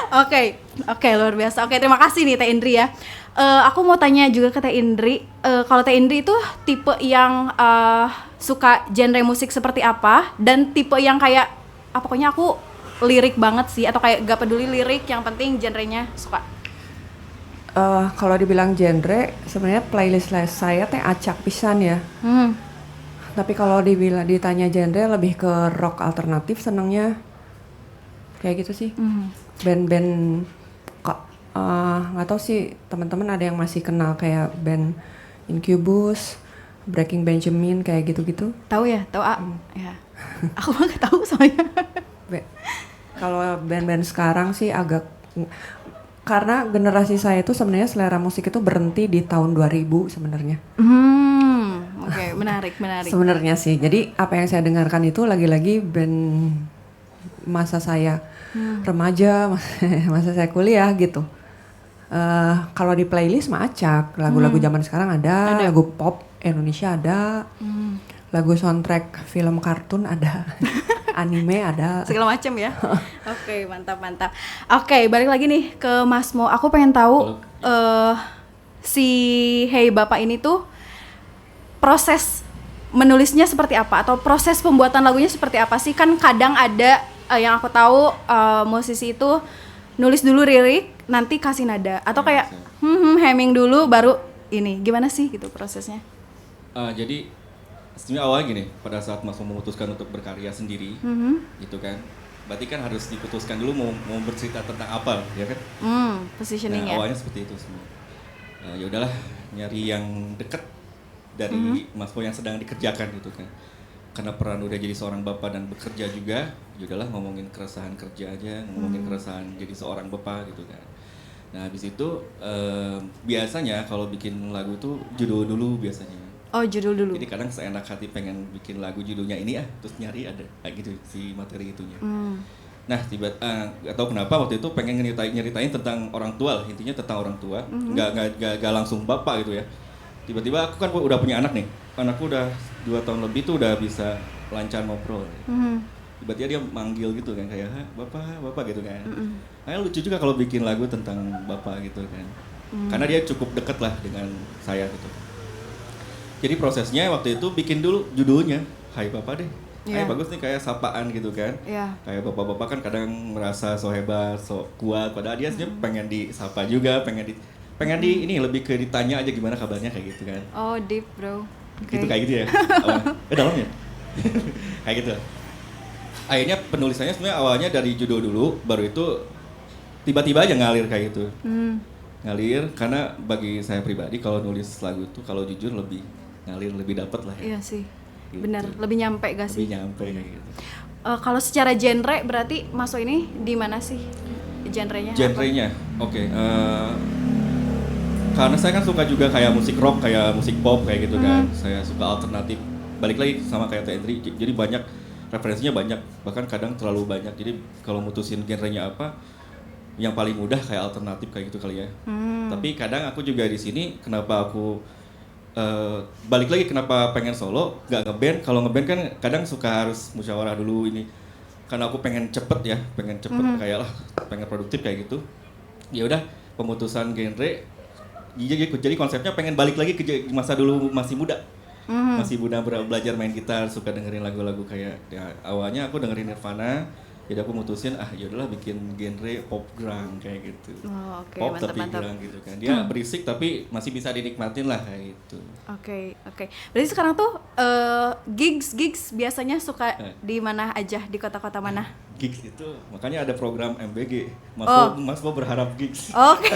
Oke, luar biasa. Oke, terima kasih nih Teh Indri ya. Aku mau tanya juga ke Teh Indri, kalau Teh Indri itu tipe yang suka genre musik seperti apa, dan tipe yang kayak pokoknya aku lirik banget sih, atau kayak gak peduli lirik, yang penting genrenya suka? Kalau dibilang genre, sebenarnya playlist saya teh acak pisan ya. Tapi kalau ditanya genre, lebih ke rock alternatif senengnya. Kayak gitu sih. Band-band nggak tahu sih teman-teman ada yang masih kenal kayak band Incubus, Breaking Benjamin kayak gitu-gitu. Tahu ya, tahu ya. Aku mah nggak tahu soalnya. Kalau band-band sekarang sih agak, karena generasi saya itu sebenarnya selera musik itu berhenti di tahun 2000 sebenarnya. Oke, menarik. Sebenarnya sih. Jadi apa yang saya dengarkan itu lagi-lagi band masa saya remaja, masa saya kuliah gitu. Kalau di playlist mah acak, lagu-lagu zaman sekarang ada, lagu pop Indonesia ada, lagu soundtrack film kartun ada, anime ada, segala macam ya. Oke, mantap. Oke, balik lagi nih ke Mas Mo. Aku pengen tahu si Hey Bapak ini tuh proses menulisnya seperti apa, atau proses pembuatan lagunya seperti apa sih? Kan kadang ada yang aku tahu musisi itu nulis dulu lirik, nanti kasih nada, atau kayak hemming dulu baru ini. Gimana sih gitu prosesnya? Jadi sebenarnya awalnya gini, pada saat Mas memutuskan untuk berkarya sendiri, gitu kan, berarti kan harus diputuskan dulu mau bercerita tentang apa, ya kan? Positioning Nah, ya. awalnya seperti itu semua. Ya udahlah, nyari yang deket dari Mas Po yang sedang dikerjakan gitu kan. Karena peran udah jadi seorang bapak dan bekerja juga, ya udahlah ngomongin keresahan kerja aja, ngomongin keresahan jadi seorang bapak gitu kan. Nah, habis itu biasanya kalau bikin lagu tuh judul dulu biasanya. Oh, judul dulu. Jadi kadang seenak hati pengen bikin lagu judulnya ini terus nyari ada kayak gitu si materi itunya. Nah, gak tahu kenapa waktu itu pengen nyeritain tentang orang tua lah, intinya tentang orang tua, nggak langsung bapak gitu ya. Tiba-tiba aku kan udah punya anak nih, anakku udah 2 tahun lebih tuh udah bisa lancar ngobrol. Tiba-tiba dia manggil gitu kan kayak bapak gitu kan. Kayak lucu juga kalau bikin lagu tentang bapak gitu kan, karena dia cukup deket lah dengan saya gitu. Jadi prosesnya waktu itu bikin dulu judulnya Hai Bapak deh. Kayak bagus nih, kayak sapaan gitu kan. Kayak bapak-bapak kan kadang merasa so hebat, so kuat, padahal dia sebenarnya pengen disapa juga, pengen di ini lebih ke ditanya aja gimana kabarnya kayak gitu kan. Oh, deep bro. Gitu kayak gitu ya. Dalamnya. Kayak gitu. Akhirnya penulisannya sebenarnya awalnya dari judul dulu, baru itu tiba-tiba aja ngalir kayak gitu. Ngalir karena bagi saya pribadi kalau nulis lagu tuh kalau jujur lebih ngalir, lebih dapet lah ya. Iya sih. Gitu. Bener, lebih nyampe gak sih? Lebih nyampe kayak gitu. Kalau secara genre berarti masuk ini di mana sih? Genrenya? Genrenya, oke. Karena saya kan suka juga kayak musik rock, kayak musik pop kayak gitu kan. Saya suka alternatif. Balik lagi sama kayak Tendri, jadi banyak referensinya banyak, bahkan kadang terlalu banyak. Jadi kalau mutusin genrenya apa, yang paling mudah kayak alternatif kayak gitu kali ya. Tapi kadang aku juga di sini kenapa aku balik lagi kenapa pengen solo, nggak ngeband. Kalau ngeband kan kadang suka harus musyawarah dulu ini. Karena aku pengen cepet ya, kayak lah, pengen produktif kayak gitu. Ya udah, pemutusan genre. Jadi konsepnya pengen balik lagi ke masa dulu masih muda. Masih muda belajar main gitar, suka dengerin lagu-lagu kayak ya, awalnya aku dengerin Nirvana. Jadi aku mutusin ya udahlah bikin genre pop grunge kayak gitu. Oh, oke, Pop mantap, tapi mantap. grunge gitu kan. Dia berisik tapi masih bisa dinikmatin lah kayak gitu. Oke. Berarti sekarang tuh gigs biasanya suka di mana aja, di kota-kota mana? Gigs itu makanya ada program MBG. Mas Bo berharap gigs. Oke.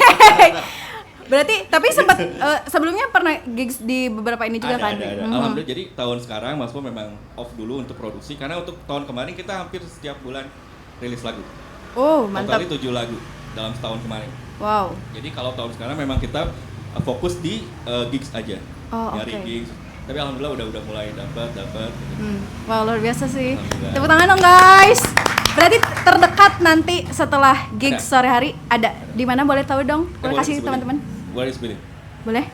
Berarti tapi sempat sebelumnya pernah gigs di beberapa ini juga kan? Ada. Alhamdulillah, jadi tahun sekarang Mas Bo memang off dulu untuk produksi karena untuk tahun kemarin kita hampir setiap bulan rilis lagu. Oh, mantap. Totalnya 7 lagu dalam setahun kemarin. Wow. Jadi kalau tahun sekarang memang kita fokus di gigs aja. Oh, Nyari oke. gigs. Tapi alhamdulillah udah mulai dapat gitu. Wow, luar biasa sih. Alhamdulillah. Tepuk tangan dong, guys. Berarti terdekat nanti setelah gigs Ada. sore hari ada di mana, boleh tahu dong? Boleh kasih sebutin. teman-teman? Boleh sebutin. Boleh?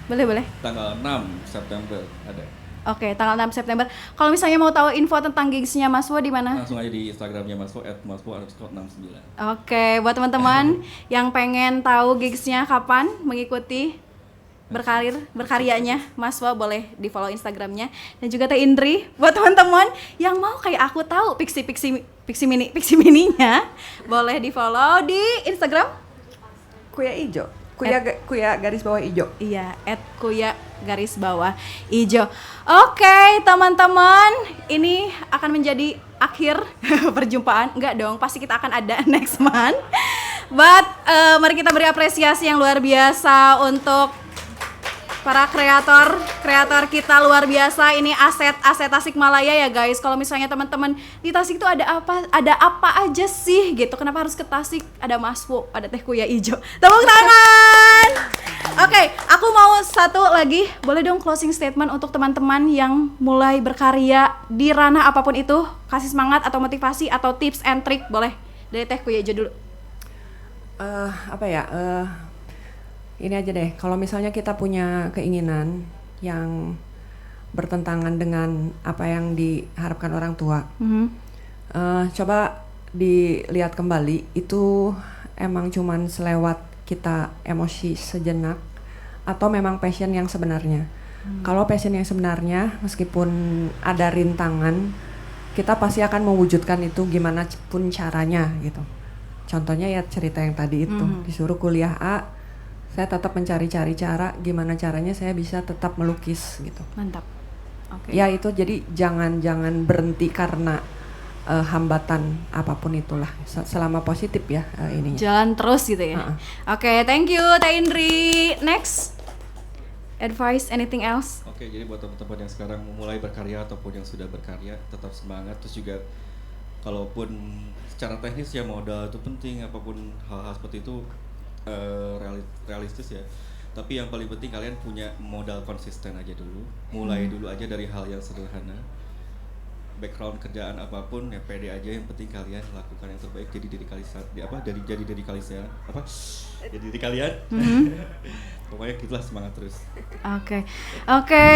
Boleh. Tanggal 6 September ada. Oke, tanggal 6 September. Kalau misalnya mau tahu info tentang gigsnya Mas Wo di mana? Langsung aja di Instagramnya Mas Bo @masbo_69. Oke, buat teman-teman yang pengen tahu gigsnya kapan, mengikuti berkaryanya Mas Wo, boleh di follow Instagramnya. Dan juga Teh Indri, buat teman-teman yang mau kayak aku tahu Pixie Mininya, boleh di follow di Instagram. Kuya Ijo. Kuya garis bawah ijo. Iya, @kuya_ijo. Oke, teman-teman, ini akan menjadi akhir perjumpaan. Enggak dong, pasti kita akan ada next month. But mari kita beri apresiasi yang luar biasa untuk para kreator kita, luar biasa. Ini aset Tasikmalaya ya guys. Kalau misalnya teman-teman di Tasik itu ada apa aja sih gitu, kenapa harus ke Tasik? Ada Mas Wo, ada Teh Kuya Ijo. Tepuk tangan. Oke, aku mau satu lagi, boleh dong closing statement untuk teman-teman yang mulai berkarya di ranah apapun itu, kasih semangat atau motivasi atau tips and trick, boleh dari Teh Kuya Ijo dulu. Ini aja deh, kalau misalnya kita punya keinginan yang bertentangan dengan apa yang diharapkan orang tua, coba dilihat kembali, itu emang cuman selewat kita emosi sejenak atau memang passion yang sebenarnya. Kalau passion yang sebenarnya, meskipun ada rintangan, kita pasti akan mewujudkan itu gimana pun caranya gitu. Contohnya ya cerita yang tadi itu, disuruh kuliah A, saya tetap mencari-cari cara gimana caranya saya bisa tetap melukis gitu. Mantap. Oke. Ya itu, jadi jangan berhenti karena hambatan apapun itulah selama positif ya ininya. Jalan terus gitu ya. Oke, thank you Teh Indri. Next, advice, anything else? Oke, jadi buat teman-teman yang sekarang memulai berkarya ataupun yang sudah berkarya, tetap semangat. Terus juga kalaupun secara teknis ya modal itu penting, apapun hal-hal seperti itu realistis ya. Tapi yang paling penting kalian punya modal konsisten aja dulu. Mulai dulu aja dari hal yang sederhana. Background kerjaan apapun ya pede aja, yang penting kalian lakukan yang terbaik, jadi diri kalian jadi diri kalian jadi diri kalian. Pokoknya gitulah, semangat terus. Oke,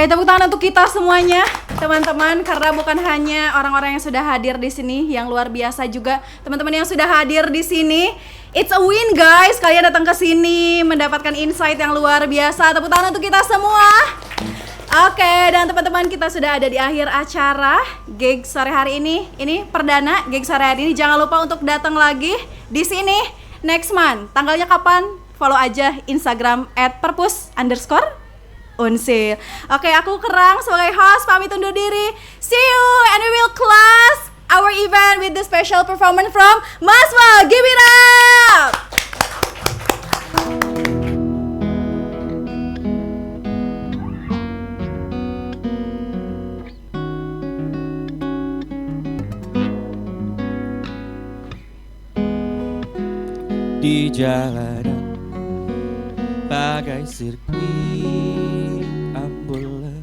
tepuk tangan untuk kita semuanya, teman-teman, karena bukan hanya orang-orang yang sudah hadir di sini yang luar biasa, juga teman-teman yang sudah hadir di sini. It's a win guys, kalian datang ke sini mendapatkan insight yang luar biasa. Tepuk tangan untuk kita semua. Oke, dan teman-teman, kita sudah ada di akhir acara gig sore hari ini. Ini perdana gig sore hari ini. Jangan lupa untuk datang lagi di sini next month. Tanggalnya kapan? Follow aja Instagram @perpus_unsil. Oke, aku Kerang sebagai host pamit undur diri. See you and we will close our event with the special performance from Maswa. Give it up! Di jalanan bagai sirkuit ambulan,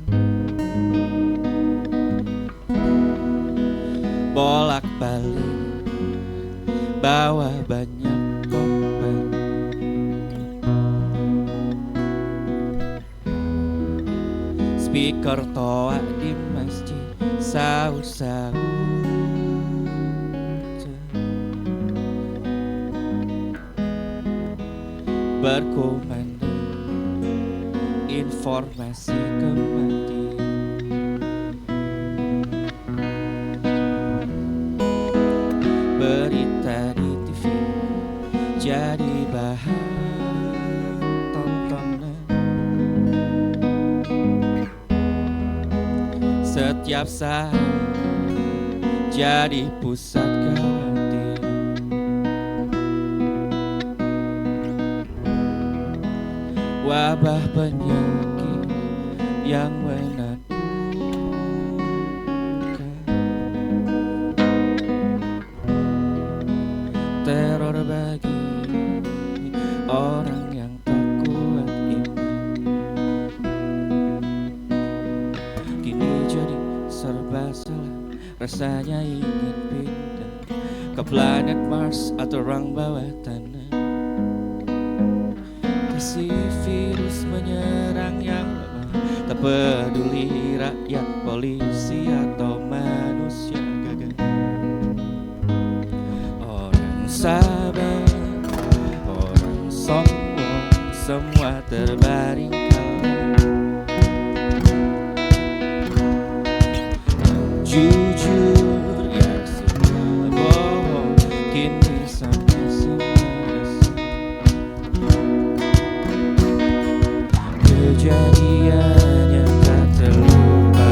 bolak-balik bawa banyak korban. Speaker toa di masjid saus-saus, berkumandang informasi kematian. Berita di TV jadi bahan tontonan. Setiap saat jadi pusat kekhawatiran. Wabah penyakit yang menakutkan, teror bagi orang yang tak kuat iman. Kini jadi serba salah, rasanya ingin pindah ke planet Mars atau orang bawah tanah. Si virus menyerang yang lemah, tak peduli rakyat, polisi atau manusia gagah. Orang sabar, orang sombong, semua terbaring kalah. Jujur yang sudah bohong, kini sampai kejadian yang tak terlupa.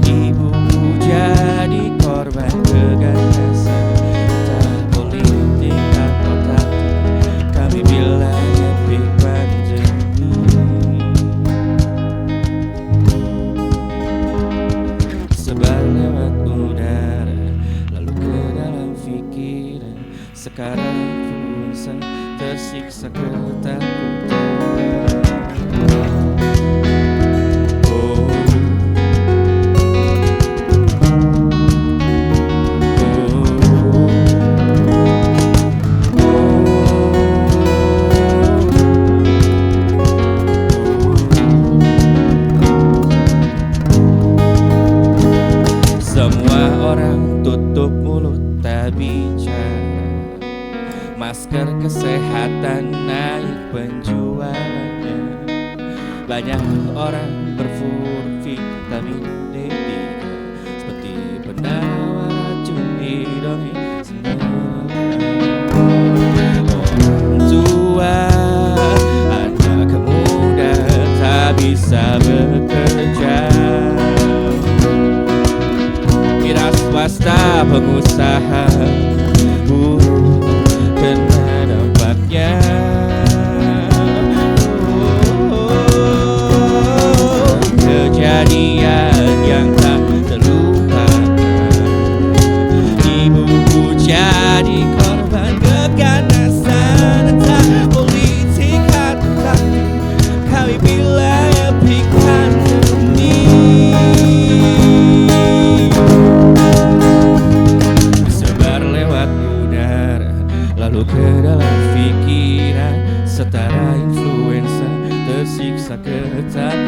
Ibuku jadi korban keganasan, tak politik atau taktik, kami bilangnya big pandemi. Sebar lewat udara, lalu ke dalam pikiran. Sekarang influenza tersiksa ketakutan. Semua orang tutup mulut tak bicara, masker kesehatan naik penjualannya. Banyak orang berfur vitamin D3 seperti penawar racun di dongeng semua. Orang tua, anak muda tak bisa bekerja. Miras lalu ke dalam pikiran setara influenza, tersiksa ketakutan.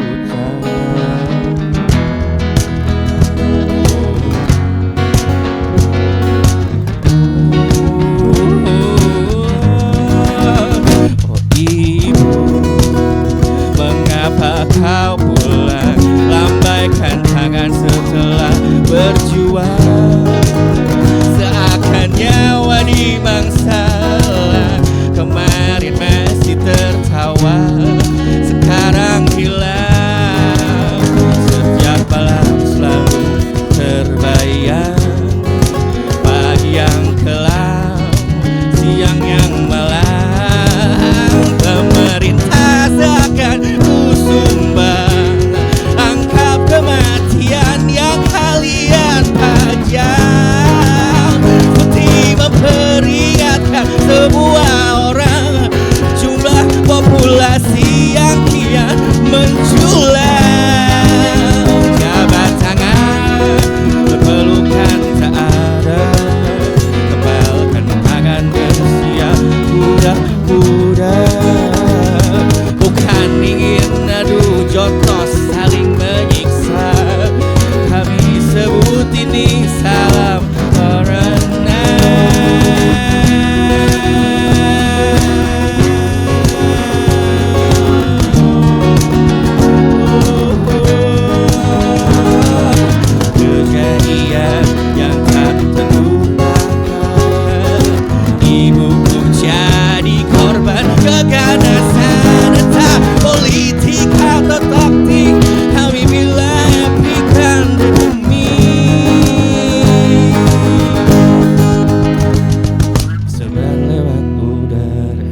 Oh ibu, mengapa kau pulang, lambaikan tangan setelah berjuang, seakan nyawa dimangsalah. Kemarin masih tertawa, sekarang hilang. Setiap malam selalu terbayang, pagi yang kelam, siang yang malam. Pemerintah seakan sumbang, angka kematian yang kalian pajang, seperti memperingatkan semua orang, jumlah populasi yang kian menjulang. Jabat tangan, berpelukan tak ada, tebalkan tangan bersiap kuda-kuda. Bukan ingin adu jotos saling menyiksa, kami sebut ini salam corona. Kejadian yang tak terlupakan, ibuku jadi korban keganasan, entah politik atau taktik, kami bila berikan demi. Sebar lewat udara,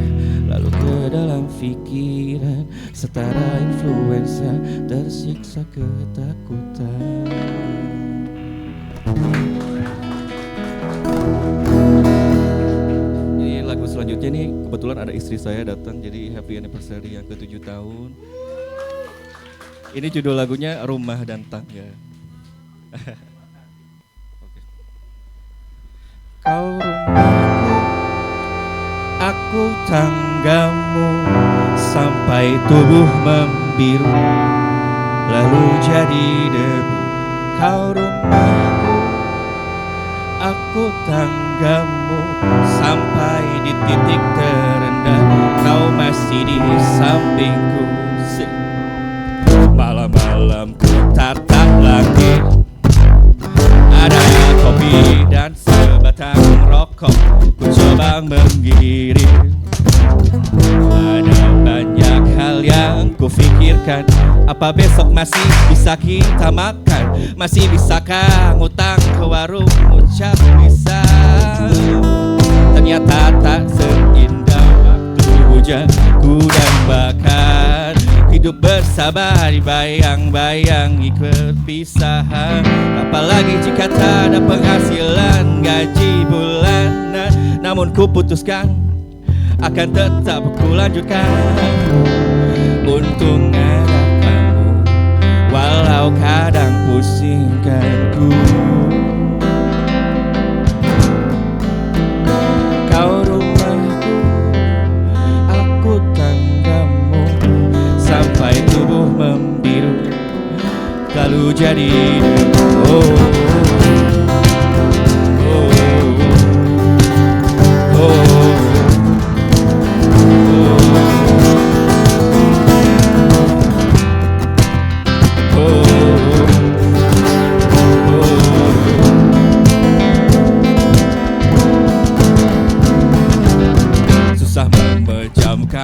lalu ke dalam pikiran setara influenza, tersiksa ketakutan. Ini lagu selanjutnya nih, kebetulan ada istri saya datang, jadi happy anniversary yang ke-7 tahun. Ini judul lagunya Rumah dan Tangga. Oke. Kau rumahku, aku tanggamu, sampai tubuh membiru lalu jadi debu. Kau rumahku, aku tanggamu, sampai di titik terendah kau masih di sampingku. Malam-malam ku tatap langit, ada kopi dan sebatang rokok, ku coba menggiring. Ada banyak hal yang ku pikirkan, apa besok masih bisa kita makan, masih bisakah ngutang ke warung ucap bisa. Ternyata tak seindah waktu hujan ku dambakan, hidup bersama di bayang-bayangi perpisahan. Apalagi jika tak ada penghasilan gaji bulanan, namun ku putuskan akan tetap ku lanjutkan. Untung ada kamu, walau kadang pusingkan ku. Kau rumahku, aku tanggamu, sampai tubuh membiru lalu jadi oh.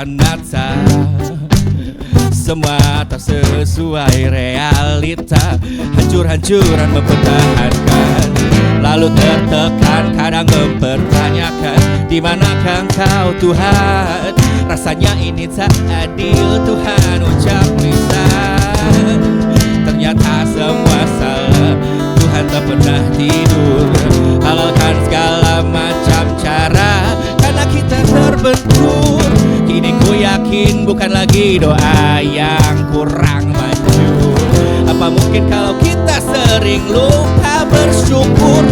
Mata semua tak sesuai realita, hancur-hancuran mempertahankan, lalu tertekan kadang mempertanyakan, di manakah engkau Tuhan? Rasanya ini tak adil Tuhan, ucap lisan. Ternyata semua salah, Tuhan tak pernah tidur, halalkan segala macam cara karena kita terbentur. Kini ku yakin bukan lagi doa yang kurang manjur. Apa mungkin kalau kita sering lupa bersyukur?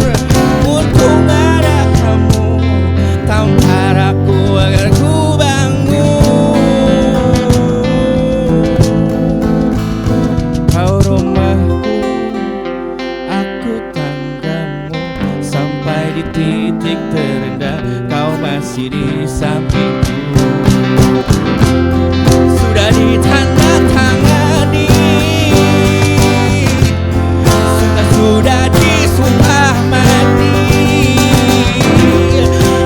Untung ada kamu, tanpa harap di sampingku, sudah ditandatangani, sudah disumpah mati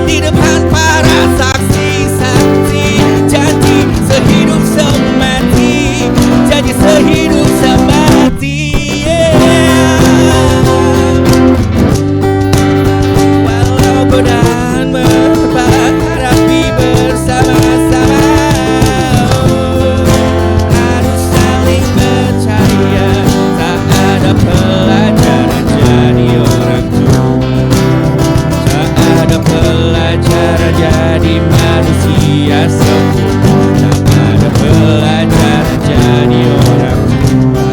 di depan para saksi-saksi, janji sehidup semati, janji sehidup semati. Walau godaan menghadapi bersama-sama, harus saling percaya, tak ada pelajaran jadi orang tua, tak ada pelajaran jadi manusia sempurna, tak ada pelajaran jadi orang tua,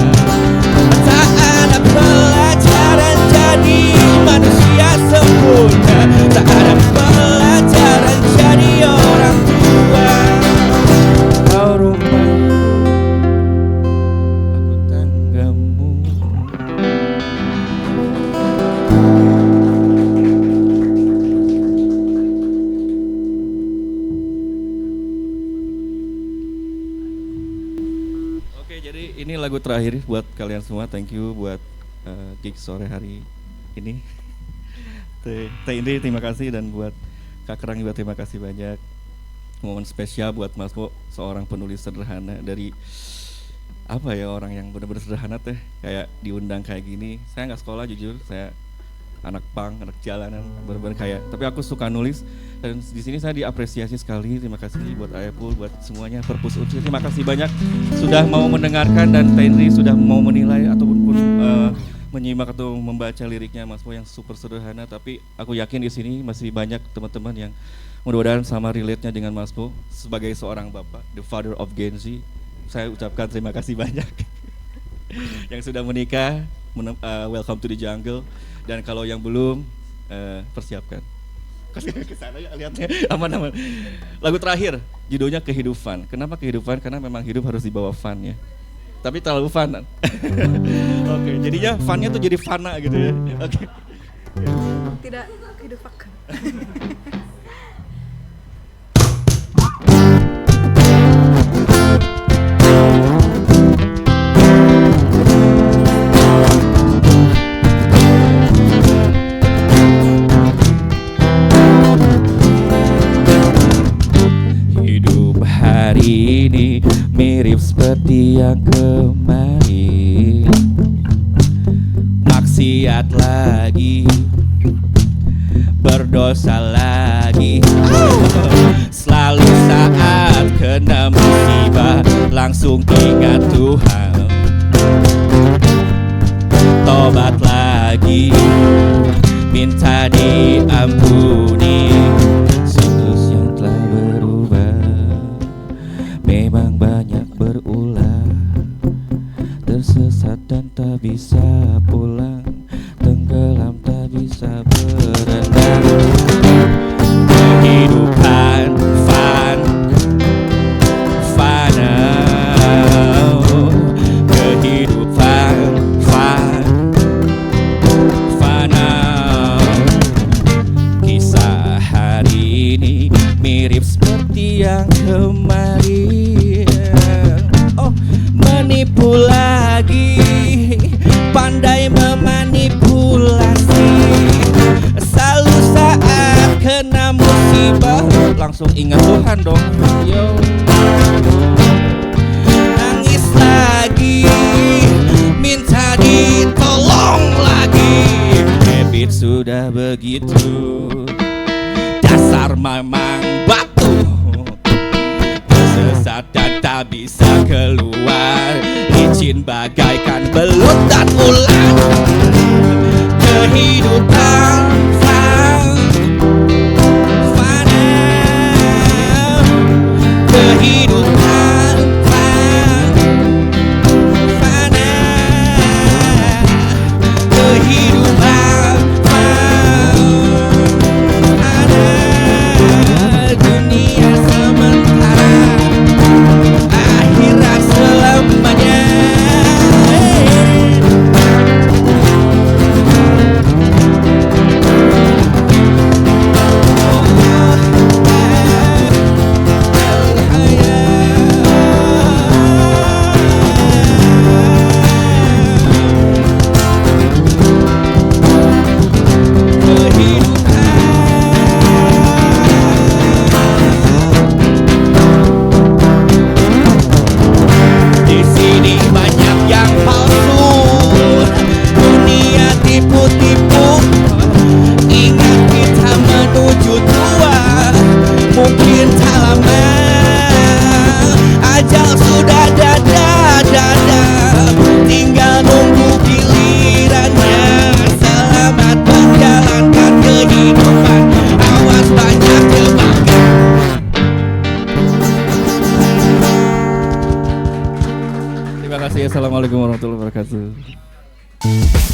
tak ada pelajaran jadi manusia sempurna, tak ada pelajaran jadi orang tua. Kau rumah, aku tanggamu. Oke, jadi ini lagu terakhir buat kalian semua. Thank you buat gig sore hari ini. Teh Indri terima kasih, dan buat Kak Kerang juga terima kasih banyak. Momen spesial buat Mas Bo, seorang penulis sederhana dari apa ya, orang yang benar-benar sederhana teh, kayak diundang kayak gini. Saya nggak sekolah jujur, saya anak pang, anak jalanan, benar-benar kayak. Tapi aku suka nulis, dan di sini saya diapresiasi sekali. Terima kasih buat Ayapul, buat semuanya, Perpus Unsur. Terima kasih banyak sudah mau mendengarkan, dan Teh Indri sudah mau menilai ataupun menyimak atau membaca liriknya Mas Bo yang super sederhana. Tapi aku yakin di sini masih banyak teman-teman yang mudah-mudahan sama relate-nya dengan Mas Bo sebagai seorang bapak, the father of Gen Z. Saya ucapkan terima kasih banyak. Yang sudah menikah, welcome to the jungle. Dan kalau yang belum, persiapkan. Ke sana ya, lihatnya aman-aman. Lagu terakhir, judulnya Kehidupan. Kenapa kehidupan? Karena memang hidup harus dibawa fun ya. Tapi terlalu fun. Oke, jadinya funnya tuh jadi fana gitu ya. Oke. Tidak kehidupan. Hidup hari ini mirip seperti yang kemarin, maksiat lagi, berdosa lagi. Selalu saat kena musibah langsung ingat Tuhan, tobat lagi, minta diampuni. Siklus yang telah berubah memang banyak berulang, tersesat dan tak bisa pulang, tenggelam tak bisa berenang. Kehidupan fana, kehidupan fana. Kisah hari ini mirip seperti yang kemarin. Oh, menipu lagi, pandai memanipulasi. Selalu saat kena musibah langsung ingat Tuhan dong. Yo, nangis lagi, minta ditolong lagi. Habit sudah begitu, dasar memang batu, tersesat dan tak bisa keluar, licin bagaikan belut dan ular. Kehidupan fana, kehidupan fana, kehidupan fana, dunia sementara, akhirat selamanya. Assalamualaikum warahmatullahi wabarakatuh.